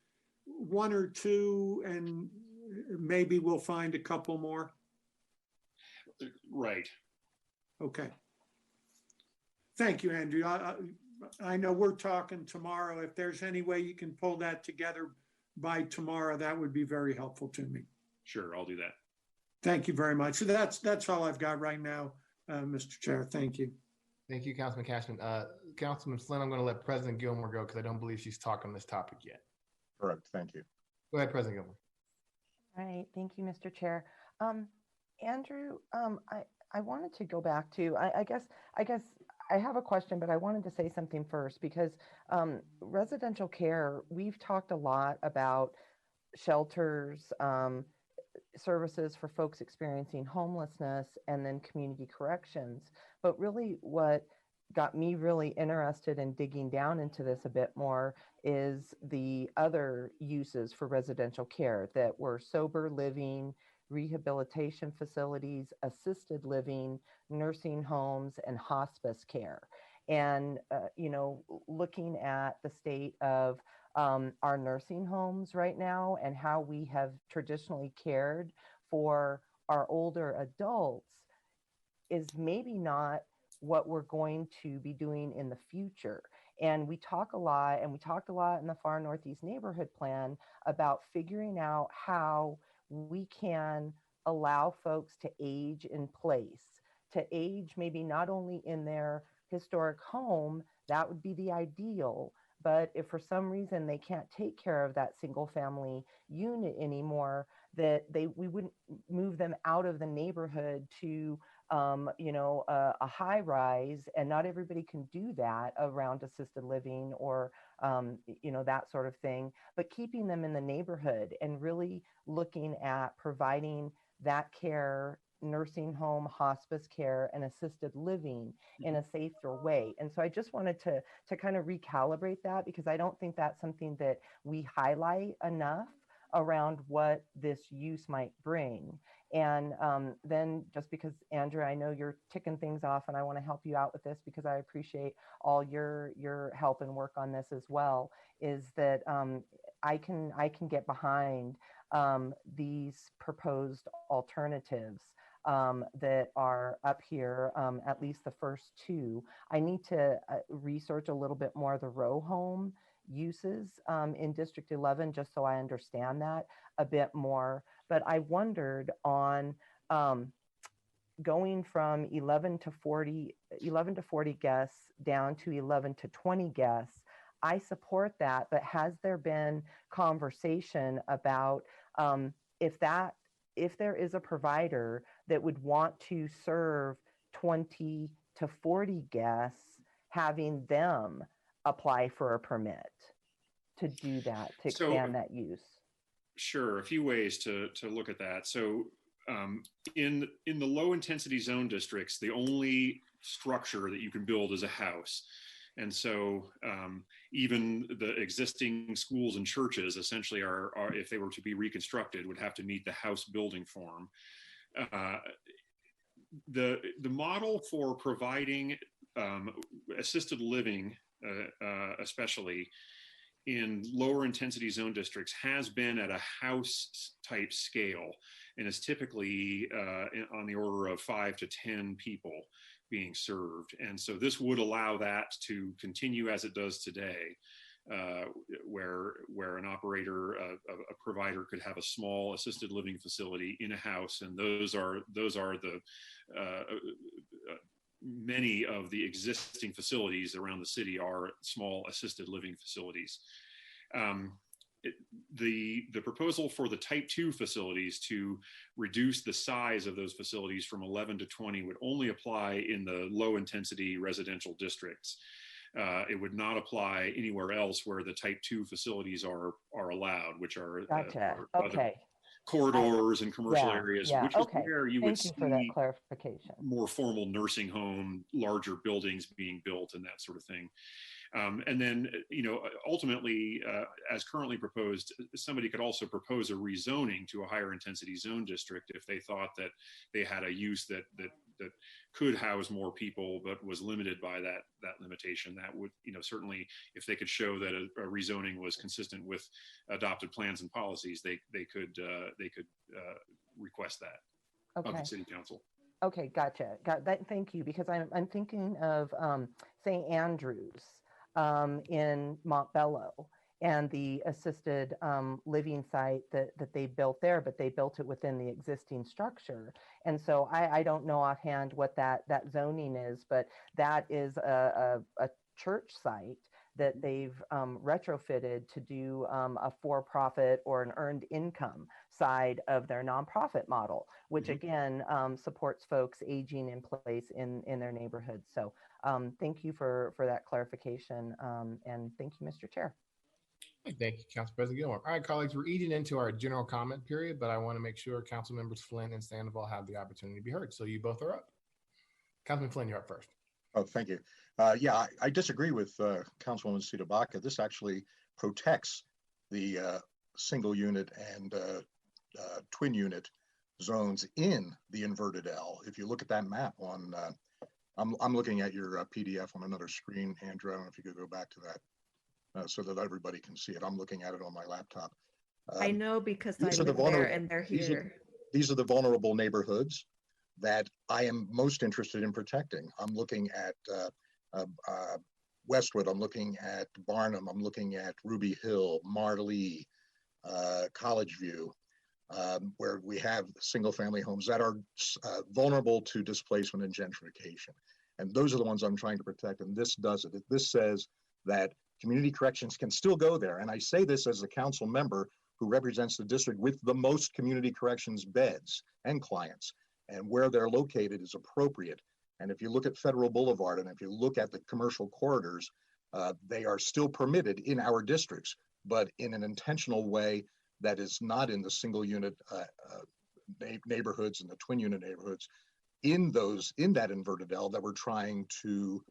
1 or 2, and maybe we'll find a couple more. Right. Okay. Thank you, Andrew. I know we're talking tomorrow. If there's any way you can pull that together by tomorrow, that would be very helpful to me. Sure, I'll do that. Thank you very much. So that's all I've got right now, Mr. Chair. Thank you. Thank you, Councilman Cashman. Councilman Flynn, I'm going to let President Gilmore go because I don't believe she's talked on this topic yet. Correct. Thank you. Go ahead, President Gilmore. All right. Thank you, Mr. Chair. Andrew, I wanted to go back to, I guess I have a question, but I wanted to say something first because residential care, we've talked a lot about shelters, services for folks experiencing homelessness, and then community corrections. But really what got me really interested in digging down into this a bit more is the other uses for residential care that were sober living, rehabilitation facilities, assisted living, nursing homes, and hospice care. And, looking at the state of our nursing homes right now and how we have traditionally cared for our older adults is maybe not what we're going to be doing in the future. And we talked a lot in the Far Northeast Neighborhood Plan about figuring out how we can allow folks to age in place, to age maybe not only in their historic home, that would be the ideal, but if for some reason they can't take care of that single family unit anymore, that we wouldn't move them out of the neighborhood to a high rise, and not everybody can do that around assisted living or that sort of thing, but keeping them in the neighborhood and really looking at providing that care, nursing home, hospice care, and assisted living in a safer way. And so I just wanted to kind of recalibrate that, because I don't think that's something that we highlight enough around what this use might bring. And then just because, Andrew, I know you're ticking things off and I want to help you out with this because I appreciate all your help and work on this as well, is that I can get behind these proposed alternatives that are up here, at least the first 2. I need to research a little bit more the row home uses in District 11, just so I understand that a bit more. But I wondered on going from 11 to 40 guests down to 11 to 20 guests. I support that, but has there been conversation about if there is a provider that would want to serve 20 to 40 guests, having them apply for a permit to do that, to expand that use? Sure, a few ways to look at that. So in the low intensity zone districts, the only structure that you can build is a house. And so even the existing schools and churches essentially are, if they were to be reconstructed, would have to meet the house building form. The model for providing assisted living, especially, in lower intensity zone districts has been at a house type scale and is typically on the order of 5 to 10 people being served. And so this would allow that to continue as it does today, where an operator, a provider could have a small assisted living facility in a house, and those are the many of the existing facilities around the city are small assisted living facilities. The proposal for the type 2 facilities to reduce the size of those facilities from 11 to 20 would only apply in the low intensity residential districts. It would not apply anywhere else where the type 2 facilities are allowed, which are, Gotcha. are Okay. other corridors and commercial Yeah, areas, yeah, which is okay. where you would Thank you for that see clarification. more formal nursing home, larger buildings being built and that sort of thing. And then, ultimately, as currently proposed, somebody could also propose a rezoning to a higher intensity zone district if they thought that they had a use that could house more people, but was limited by that limitation. That would, certainly, if they could show that a rezoning was consistent with adopted plans and policies, they could request that of the city council. Okay, gotcha. Got that. Thank you, because I'm thinking of St. Andrews in Montbello and the assisted living site that they built there, but they built it within the existing structure. And so I don't know offhand what that zoning is, but that is a church site that they've retrofitted to do a for-profit or an earned income side of their nonprofit model, which again supports folks aging in place in their neighborhoods. So thank you for that clarification, and thank you, Mr. Chair. Thank you, Council President Gilmore. All right, colleagues, we're eating into our general comment period, but I want to make sure Council Members Flynn and Sandoval have the opportunity to be heard. So you both are up. Councilman Flynn, you're up first. Oh, thank you. Yeah, I disagree with Councilwoman Sudabaka. This actually protects the single unit and twin unit zones in the inverted L. If you look at that map on, I'm looking at your PDF on another screen, Andrew. I don't know if you could go back to that so that everybody can see it. I'm looking at it on my laptop. I know because I live there and they're here. These are the vulnerable neighborhoods that I am most interested in protecting. I'm looking at Westwood, I'm looking at Barnum, I'm looking at Ruby Hill, Marley, College View, where we have single family homes that are vulnerable to displacement and gentrification. And those are the ones I'm trying to protect, and this does it. This says that community corrections can still go there. And I say this as a council member who represents the district with the most community corrections beds and clients, and where they're located is appropriate. And if you look at Federal Boulevard and if you look at the commercial corridors, they are still permitted in our districts, but in an intentional way that is not in the single unit neighborhoods and the twin unit neighborhoods in that inverted L that we're trying to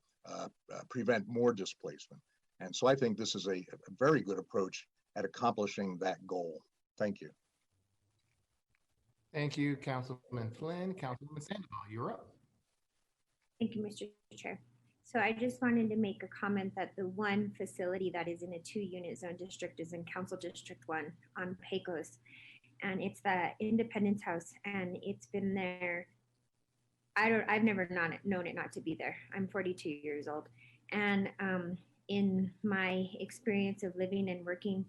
prevent more displacement. And so I think this is a very good approach at accomplishing that goal. Thank you. Thank you, Councilman Flynn. Councilwoman Sandoval, you're up. Thank you, Mr. Chair. So I just wanted to make a comment that the one facility that is in a 2-unit zone district is in Council District 1 on Pecos. And it's the Independence House, and it's been there. I've never known it not to be there. I'm 42 years old. And in my experience of living and working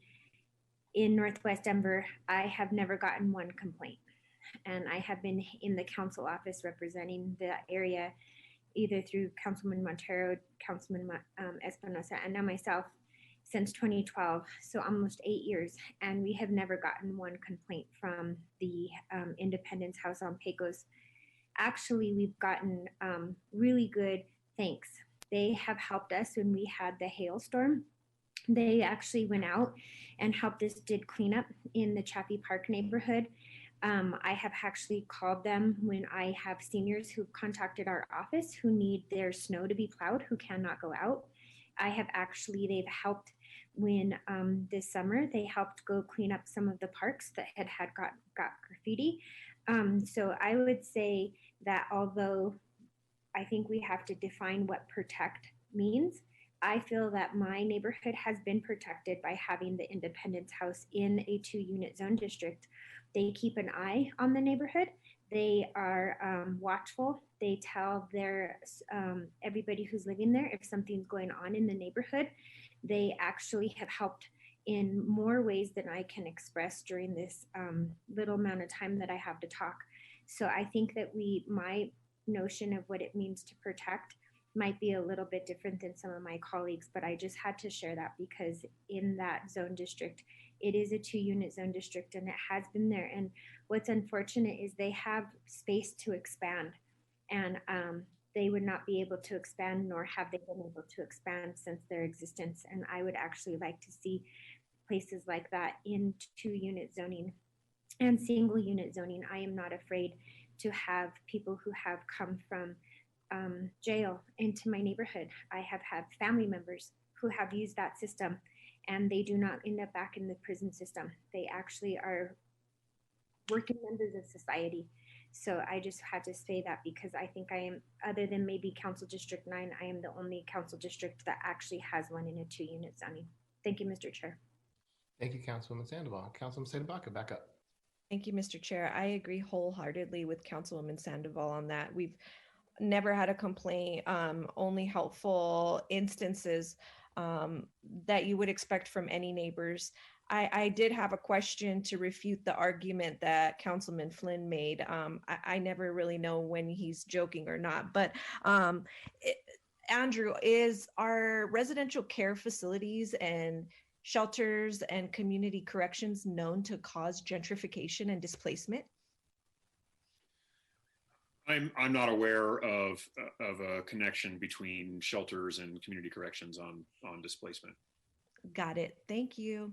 in Northwest Denver, I have never gotten one complaint. And I have been in the council office representing the area either through Councilman Montero, Councilman Espinosa, and now myself since 2012, so almost 8 years. And we have never gotten one complaint from the Independence House on Pecos. Actually, we've gotten really good thanks. They have helped us when we had the hailstorm. They actually went out and helped us, did cleanup in the Chaffee Park neighborhood. I have actually called them when I have seniors who contacted our office who need their snow to be plowed, who cannot go out. They've helped when this summer, they helped go clean up some of the parks that had got graffiti. So I would say that although I think we have to define what protect means, I feel that my neighborhood has been protected by having the Independence House in a 2-unit zone district. They keep an eye on the neighborhood. They are watchful. They tell their everybody who's living there if something's going on in the neighborhood. They actually have helped in more ways than I can express during this little amount of time that I have to talk. So I think that my notion of what it means to protect might be a little bit different than some of my colleagues, but I just had to share that because in that zone district, it is a 2-unit zone district and it has been there. And what's unfortunate is they have space to expand, and they would not be able to expand, nor have they been able to expand since their existence. And I would actually like to see places like that in 2-unit zoning and single unit zoning. I am not afraid to have people who have come from jail into my neighborhood. I have had family members who have used that system and they do not end up back in the prison system. They actually are working members of society. So I just had to say that because I think I am, other than maybe Council District 9, I am the only council district that actually has one in a 2-unit zoning. Thank you, Mr. Chair. Thank you, Councilwoman Sandoval. Councilwoman Sandoval, back up. Thank you, Mr. Chair. I agree wholeheartedly with Councilwoman Sandoval on that. We've never had a complaint, only helpful instances that you would expect from any neighbors. I did have a question to refute the argument that Councilman Flynn made. I never really know when he's joking or not, but Andrew, is our residential care facilities and shelters and community corrections known to cause gentrification and displacement? I'm not aware of a connection between shelters and community corrections on displacement. Got it. Thank you.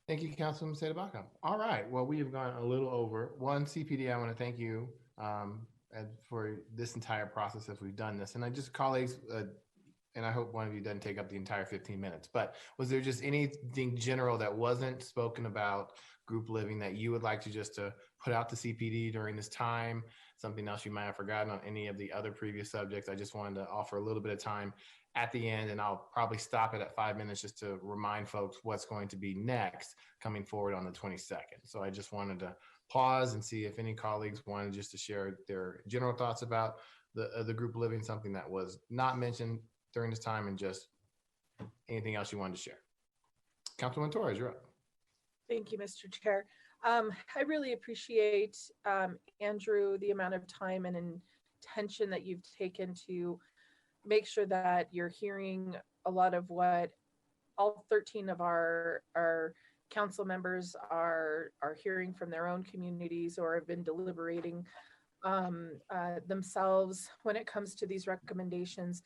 Thank you, Councilman Sedabaka. All right. Well, we have gone a little over. One, CPD, I want to thank you for this entire process as we've done this. And I just, colleagues, and I hope one of you doesn't take up the entire 15 minutes, but was there just anything general that wasn't spoken about group living that you would like to just to put out to CPD during this time? Something else you might have forgotten on any of the other previous subjects? I just wanted to offer a little bit of time at the end, and I'll probably stop it at 5 minutes just to remind folks what's going to be next coming forward on the 22nd. So I just wanted to pause and see if any colleagues wanted just to share their general thoughts about the group living, something that was not mentioned during this time, and just anything else you wanted to share. Councilwoman Torres, you're up. Thank you, Mr. Chair. I really appreciate, Andrew, the amount of time and intention that you've taken to make sure that you're hearing a lot of what all 13 of our council members are hearing from their own communities or have been deliberating themselves when it comes to these recommendations.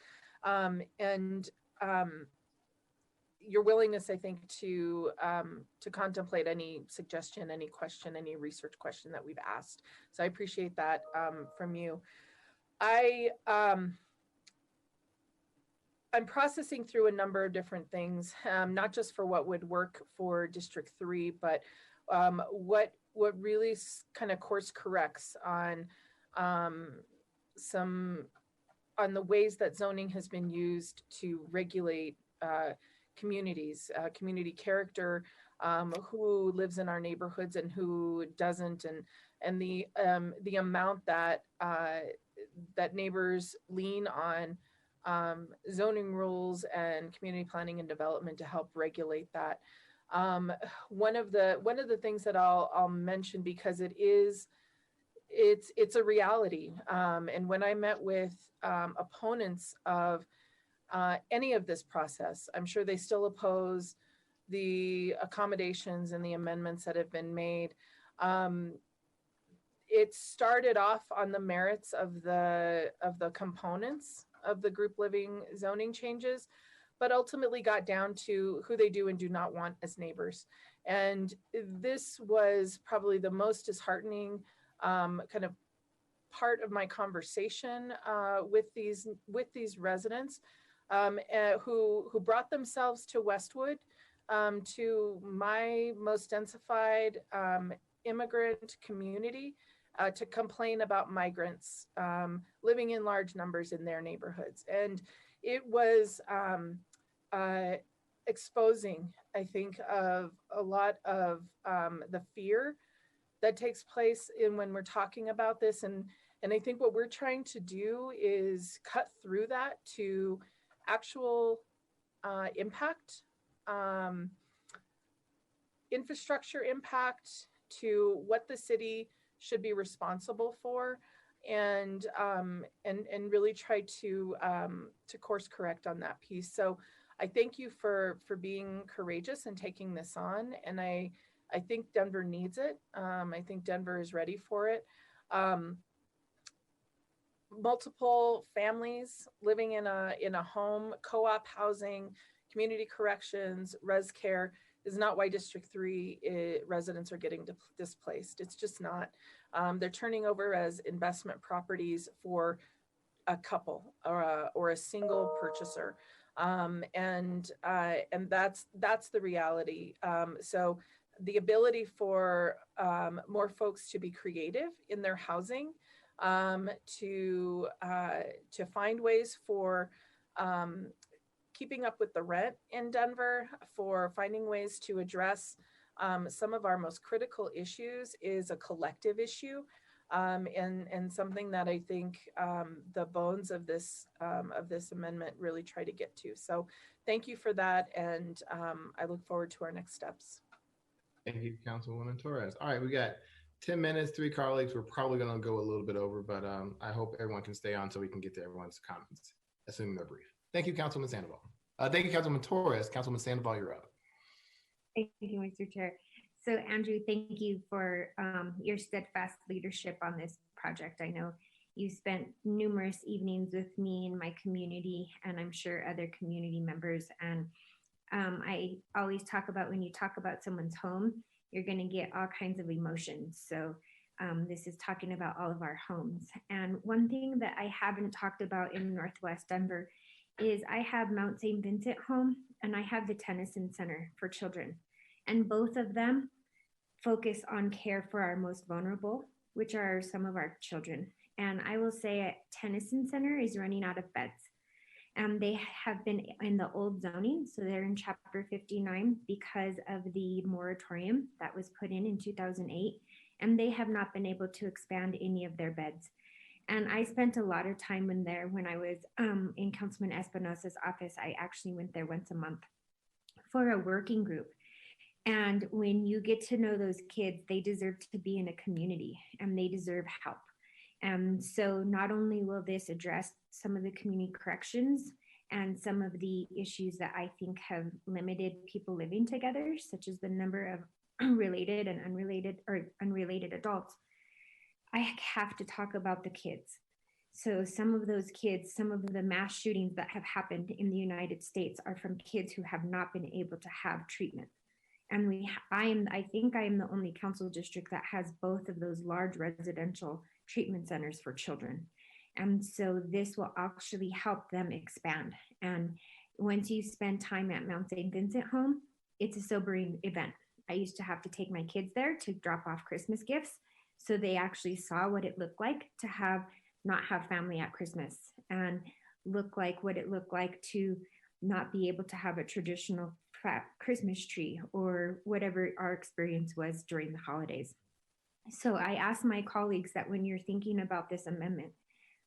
Your willingness, I think, to contemplate any suggestion, any question, any research question that we've asked. So I appreciate that from you. I'm processing through a number of different things, not just for what would work for District 3, but what really kind of course corrects on the ways that zoning has been used to regulate communities, community character, who lives in our neighborhoods and who doesn't, and the amount that that neighbors lean on zoning rules and community planning and development to help regulate that. One of the things that I'll mention, because it's a reality, and when I met with opponents of any of this process, I'm sure they still oppose the accommodations and the amendments that have been made. It started off on the merits of the components of the group living zoning changes, but ultimately got down to who they do and do not want as neighbors. And this was probably the most disheartening kind of part of my conversation with these residents who brought themselves to Westwood, to my most densified immigrant community, to complain about migrants living in large numbers in their neighborhoods. And it was exposing, I think, of a lot of the fear that takes place in when we're talking about this. And I think what we're trying to do is cut through that to actual impact, infrastructure impact, to what the city should be responsible for, and really try to course correct on that piece. So I thank you for being courageous and taking this on, and I think Denver needs it. I think Denver is ready for it. Multiple families living in a home, co-op housing, community corrections, res care is not why District 3 residents are getting displaced. It's just not. They're turning over as investment properties for a couple or a single purchaser. And that's the reality. So the ability for more folks to be creative in their housing, to find ways for keeping up with the rent in Denver, for finding ways to address some of our most critical issues is a collective issue, and something that I think the bones of this amendment really try to get to. So thank you for that, and I look forward to our next steps. Thank you, Councilwoman Torres. All right, we got 10 minutes, 3 colleagues. We're probably going to go a little bit over, but I hope everyone can stay on so we can get to everyone's comments, assuming they're brief. Thank you, Councilman Sandoval. Thank you, Councilman Torres. Councilman Sandoval, you're up. Thank you, Mr. Chair. So Andrew, thank you for your steadfast leadership on this project. I know you spent numerous evenings with me and my community, and I'm sure other community members. And I always talk about, when you talk about someone's home, you're going to get all kinds of emotions. So this is talking about all of our homes. And one thing that I haven't talked about in Northwest Denver is I have Mount St. Vincent home and I have the Tennyson Center for Children. And both of them focus on care for our most vulnerable, which are some of our children. And I will say Tennyson Center is running out of beds. They have been in the old zoning, so they're in Chapter 59 because of the moratorium that was put in 2008, and they have not been able to expand any of their beds. And I spent a lot of time in there when I was in Councilman Espinosa's office. I actually went there once a month for a working group. And when you get to know those kids, they deserve to be in a community and they deserve help. And so not only will this address some of the community corrections and some of the issues that I think have limited people living together, such as the number of related and unrelated adults, I have to talk about the kids. So some of those kids, some of the mass shootings that have happened in the United States are from kids who have not been able to have treatment. And I think I am the only council district that has both of those large residential treatment centers for children. And so this will actually help them expand. And once you spend time at Mount St. Vincent home, it's a sobering event. I used to have to take my kids there to drop off Christmas gifts. So they actually saw what it looked like to not have family at Christmas, and look like what it looked like to not be able to have a traditional Christmas tree or whatever our experience was during the holidays. So I asked my colleagues that when you're thinking about this amendment,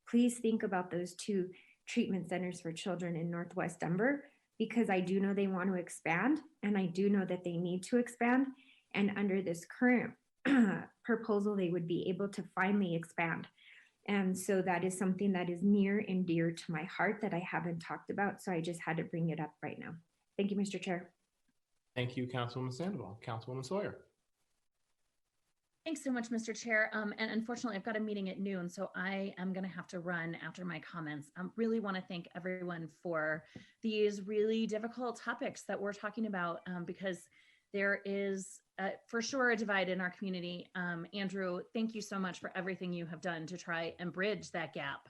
please think about those 2 treatment centers for children in Northwest Denver, because I do know they want to expand, and I do know that they need to expand. And under this current proposal, they would be able to finally expand. And so that is something that is near and dear to my heart that I haven't talked about. So I just had to bring it up right now. Thank you, Mr. Chair. Thank you, Councilwoman Sandoval. Councilwoman Sawyer. Thanks so much, Mr. Chair. And unfortunately, I've got a meeting at noon, so I am going to have to run after my comments. I really want to thank everyone for these really difficult topics that we're talking about, because there is for sure a divide in our community. Andrew, thank you so much for everything you have done to try and bridge that gap,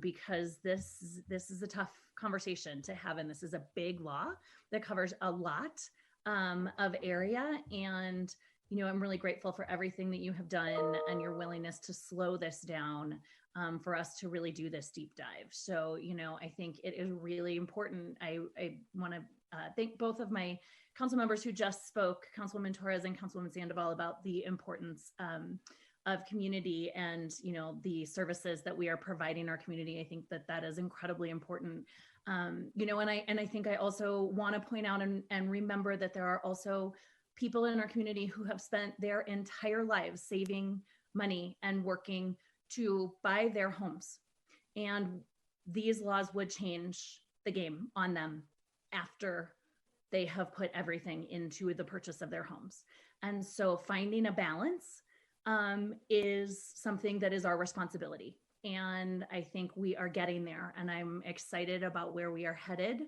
because this is a tough conversation to have, and this is a big law that covers a lot of area. And I'm really grateful for everything that you have done and your willingness to slow this down for us to really do this deep dive. So, I think it is really important. I want to thank both of my council members who just spoke, Councilwoman Torres and Councilwoman Sandoval, about the importance of community and, the services that we are providing our community. I think that is incredibly important. And I think I also want to point out and remember that there are also people in our community who have spent their entire lives saving money and working to buy their homes. And these laws would change the game on them after they have put everything into the purchase of their homes. And so finding a balance is something that is our responsibility. And I think we are getting there, and I'm excited about where we are headed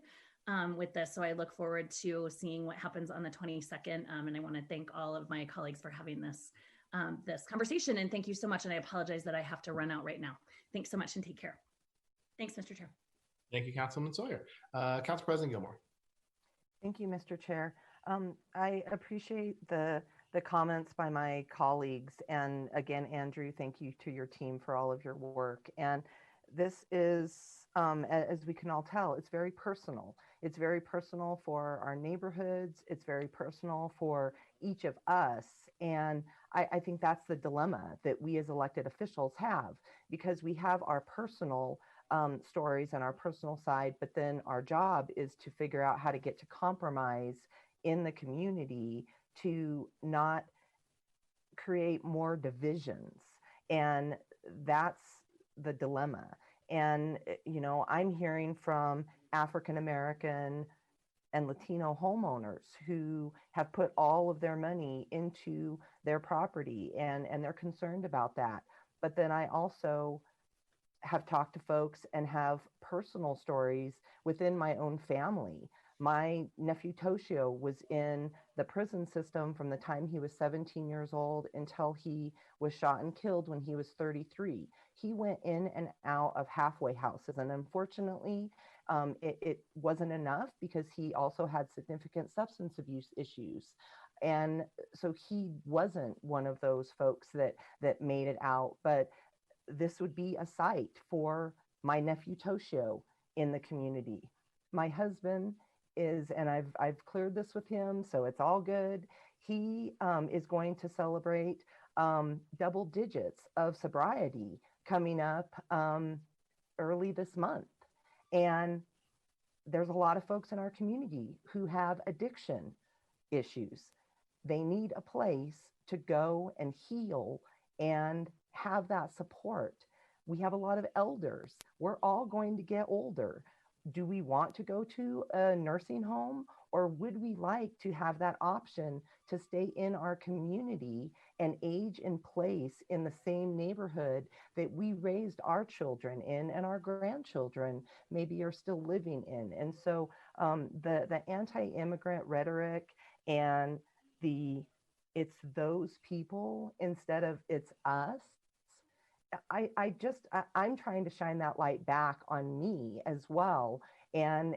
with this. So I look forward to seeing what happens on the 22nd. And I want to thank all of my colleagues for having this conversation. And thank you so much. And I apologize that I have to run out right now. Thanks so much and take care. Thanks, Mr. Chair. Thank you, Councilman Sawyer. Council President Gilmore. Thank you, Mr. Chair. I appreciate the comments by my colleagues. And again, Andrew, thank you to your team for all of your work. And this is, as we can all tell, it's very personal. It's very personal for our neighborhoods. It's very personal for each of us. And I think that's the dilemma that we as elected officials have, because we have our personal stories and our personal side, but then our job is to figure out how to get to compromise in the community to not create more divisions. And that's the dilemma. And, I'm hearing from African American and Latino homeowners who have put all of their money into their property, and they're concerned about that. But then I also have talked to folks and have personal stories within my own family. My nephew Toshio was in the prison system from the time he was 17 years old until he was shot and killed when he was 33. He went in and out of halfway houses, and unfortunately, it wasn't enough because he also had significant substance abuse issues. And so he wasn't one of those folks that made it out, but this would be a site for my nephew Toshio in the community. My husband is, and I've cleared this with him, so it's all good. He is going to celebrate double digits of sobriety coming up early this month. And there's a lot of folks in our community who have addiction issues. They need a place to go and heal and have that support. We have a lot of elders. We're all going to get older. Do we want to go to a nursing home, or would we like to have that option to stay in our community and age in place in the same neighborhood that we raised our children in and our grandchildren maybe are still living in? And so the anti-immigrant rhetoric and it's those people instead of it's us, I'm trying to shine that light back on me as well, and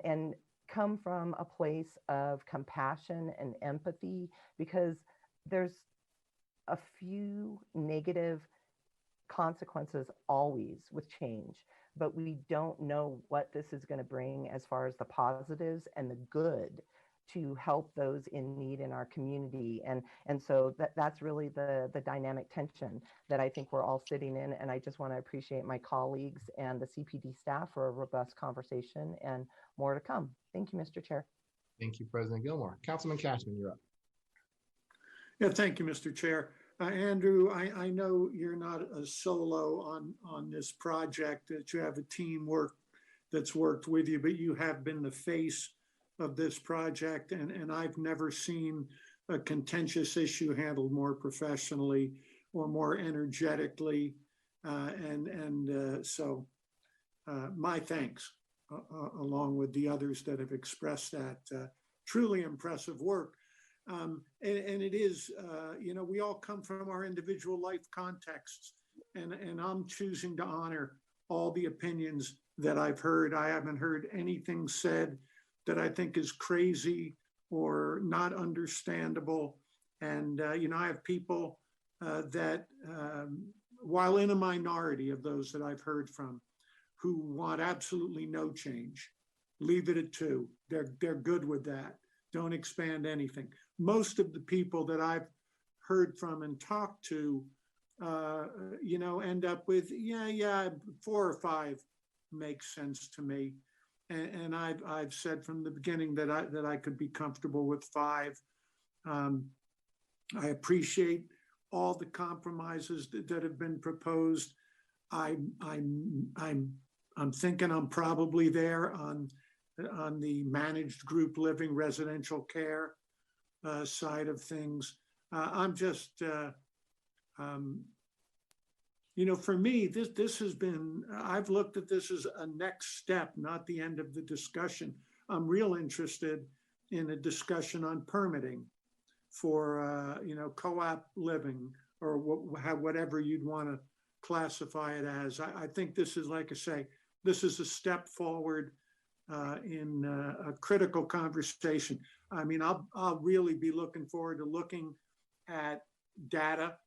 come from a place of compassion and empathy, because there's a few negative consequences always with change, but we don't know what this is going to bring as far as the positives and the good to help those in need in our community. And so that's really the dynamic tension that I think we're all sitting in. And I just want to appreciate my colleagues and the CPD staff for a robust conversation, and more to come. Thank you, Mr. Chair. Thank you, President Gilmore. Councilman Cashman, you're up. Yeah, thank you, Mr. Chair. Andrew, I know you're not a solo on this project, that you have a team that's worked with you, but you have been the face of this project, and I've never seen a contentious issue handled more professionally or more energetically, so my thanks, along with the others that have expressed that. Truly impressive work. And it is, we all come from our individual life contexts, and I'm choosing to honor all the opinions that I've heard. I haven't heard anything said that I think is crazy or not understandable. And, I have people that, while in a minority of those that I've heard from, who want absolutely no change, leave it at 2. They're good with that. Don't expand anything. Most of the people that I've heard from and talked to, end up with, 4 or 5 makes sense to me. And I've said from the beginning that I could be comfortable with 5. I appreciate all the compromises that have been proposed. I'm thinking I'm probably there on the managed group living residential care side of things. I'm just, for me, this has been, I've looked at this as a next step, not the end of the discussion. I'm real interested in a discussion on permitting for, co-op living, or whatever you'd want to classify it as. I think this is, like I say, this is a step forward in a critical conversation. I mean, I'll really be looking forward to looking at data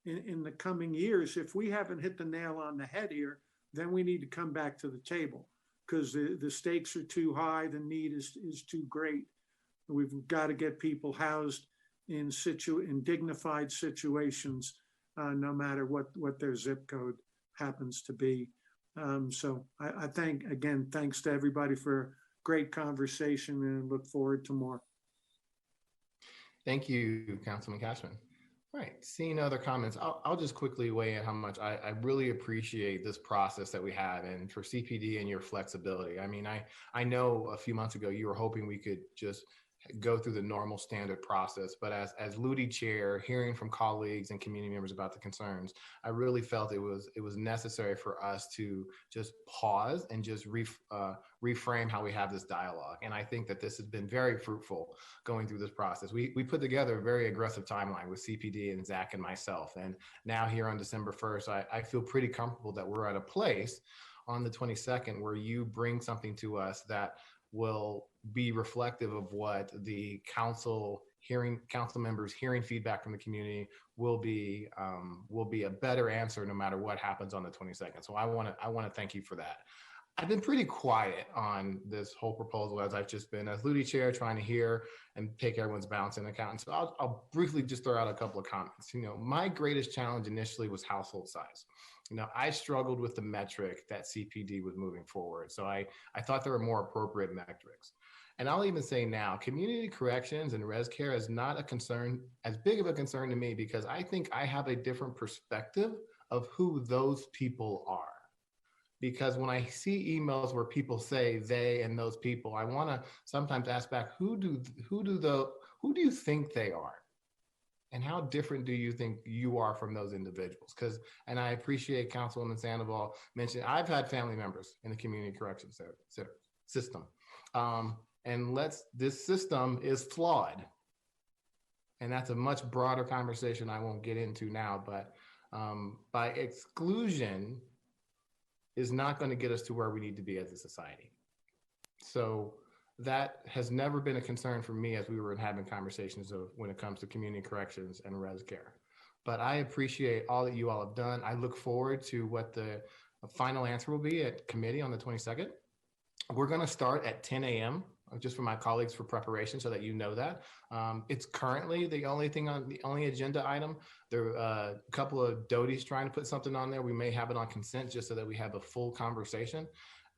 in the coming years. If we haven't hit the nail on the head here, then we need to come back to the table, because the stakes are too high, the need is too great. We've got to get people housed in dignified situations, no matter what their zip code happens to be. So I thanks to everybody for great conversation, and look forward to more. Thank you, Councilman Cashman. All right, seeing no other comments, I'll just quickly weigh in how much I really appreciate this process that we have, and for CPD and your flexibility. I mean, I know a few months ago you were hoping we could just go through the normal standard process, but as LUTI chair, hearing from colleagues and community members about the concerns, I really felt it was necessary for us to just pause and just reframe how we have this dialogue. And I think that this has been very fruitful going through this process. We put together a very aggressive timeline with CPD and Zach and myself, and now here on December 1st, I feel pretty comfortable that we're at a place on the 22nd where you bring something to us that will be reflective of what the council members hearing feedback from the community will be a better answer no matter what happens on the 22nd. So I want to thank you for that. I've been pretty quiet on this whole proposal, as I've just been as LUTI chair, trying to hear and take everyone's balance into account. And so I'll briefly just throw out a couple of comments. My greatest challenge initially was household size. I struggled with the metric that CPD was moving forward. So I thought there were more appropriate metrics. And I'll even say now, community corrections and res care is not a concern, as big of a concern to me, because I think I have a different perspective of who those people are. Because when I see emails where people say they and those people, I want to sometimes ask back, who do you think they are? And how different do you think you are from those individuals? And I appreciate Councilwoman Sandoval mentioned, I've had family members in the community corrections system. This system is flawed. And that's a much broader conversation I won't get into now, but by exclusion is not going to get us to where we need to be as a society. So that has never been a concern for me as we were having conversations of when it comes to community corrections and res care. But I appreciate all that you all have done. I look forward to what the final answer will be at committee on the 22nd. We're going to start at 10 a.m. just for my colleagues for preparation, so that you know that. It's currently the only agenda item. There are a couple of Doties trying to put something on there. We may have it on consent just so that we have a full conversation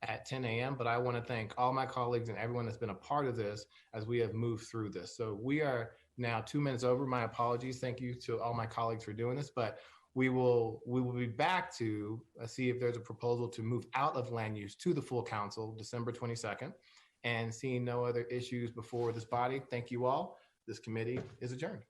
at 10 a.m. But I want to thank all my colleagues and everyone that's been a part of this as we have moved through this. So we are now 2 minutes over. My apologies. Thank you to all my colleagues for doing this, but we will be back to see if there's a proposal to move out of land use to the full council December 22nd. And seeing no other issues before this body, thank you all. This committee is adjourned.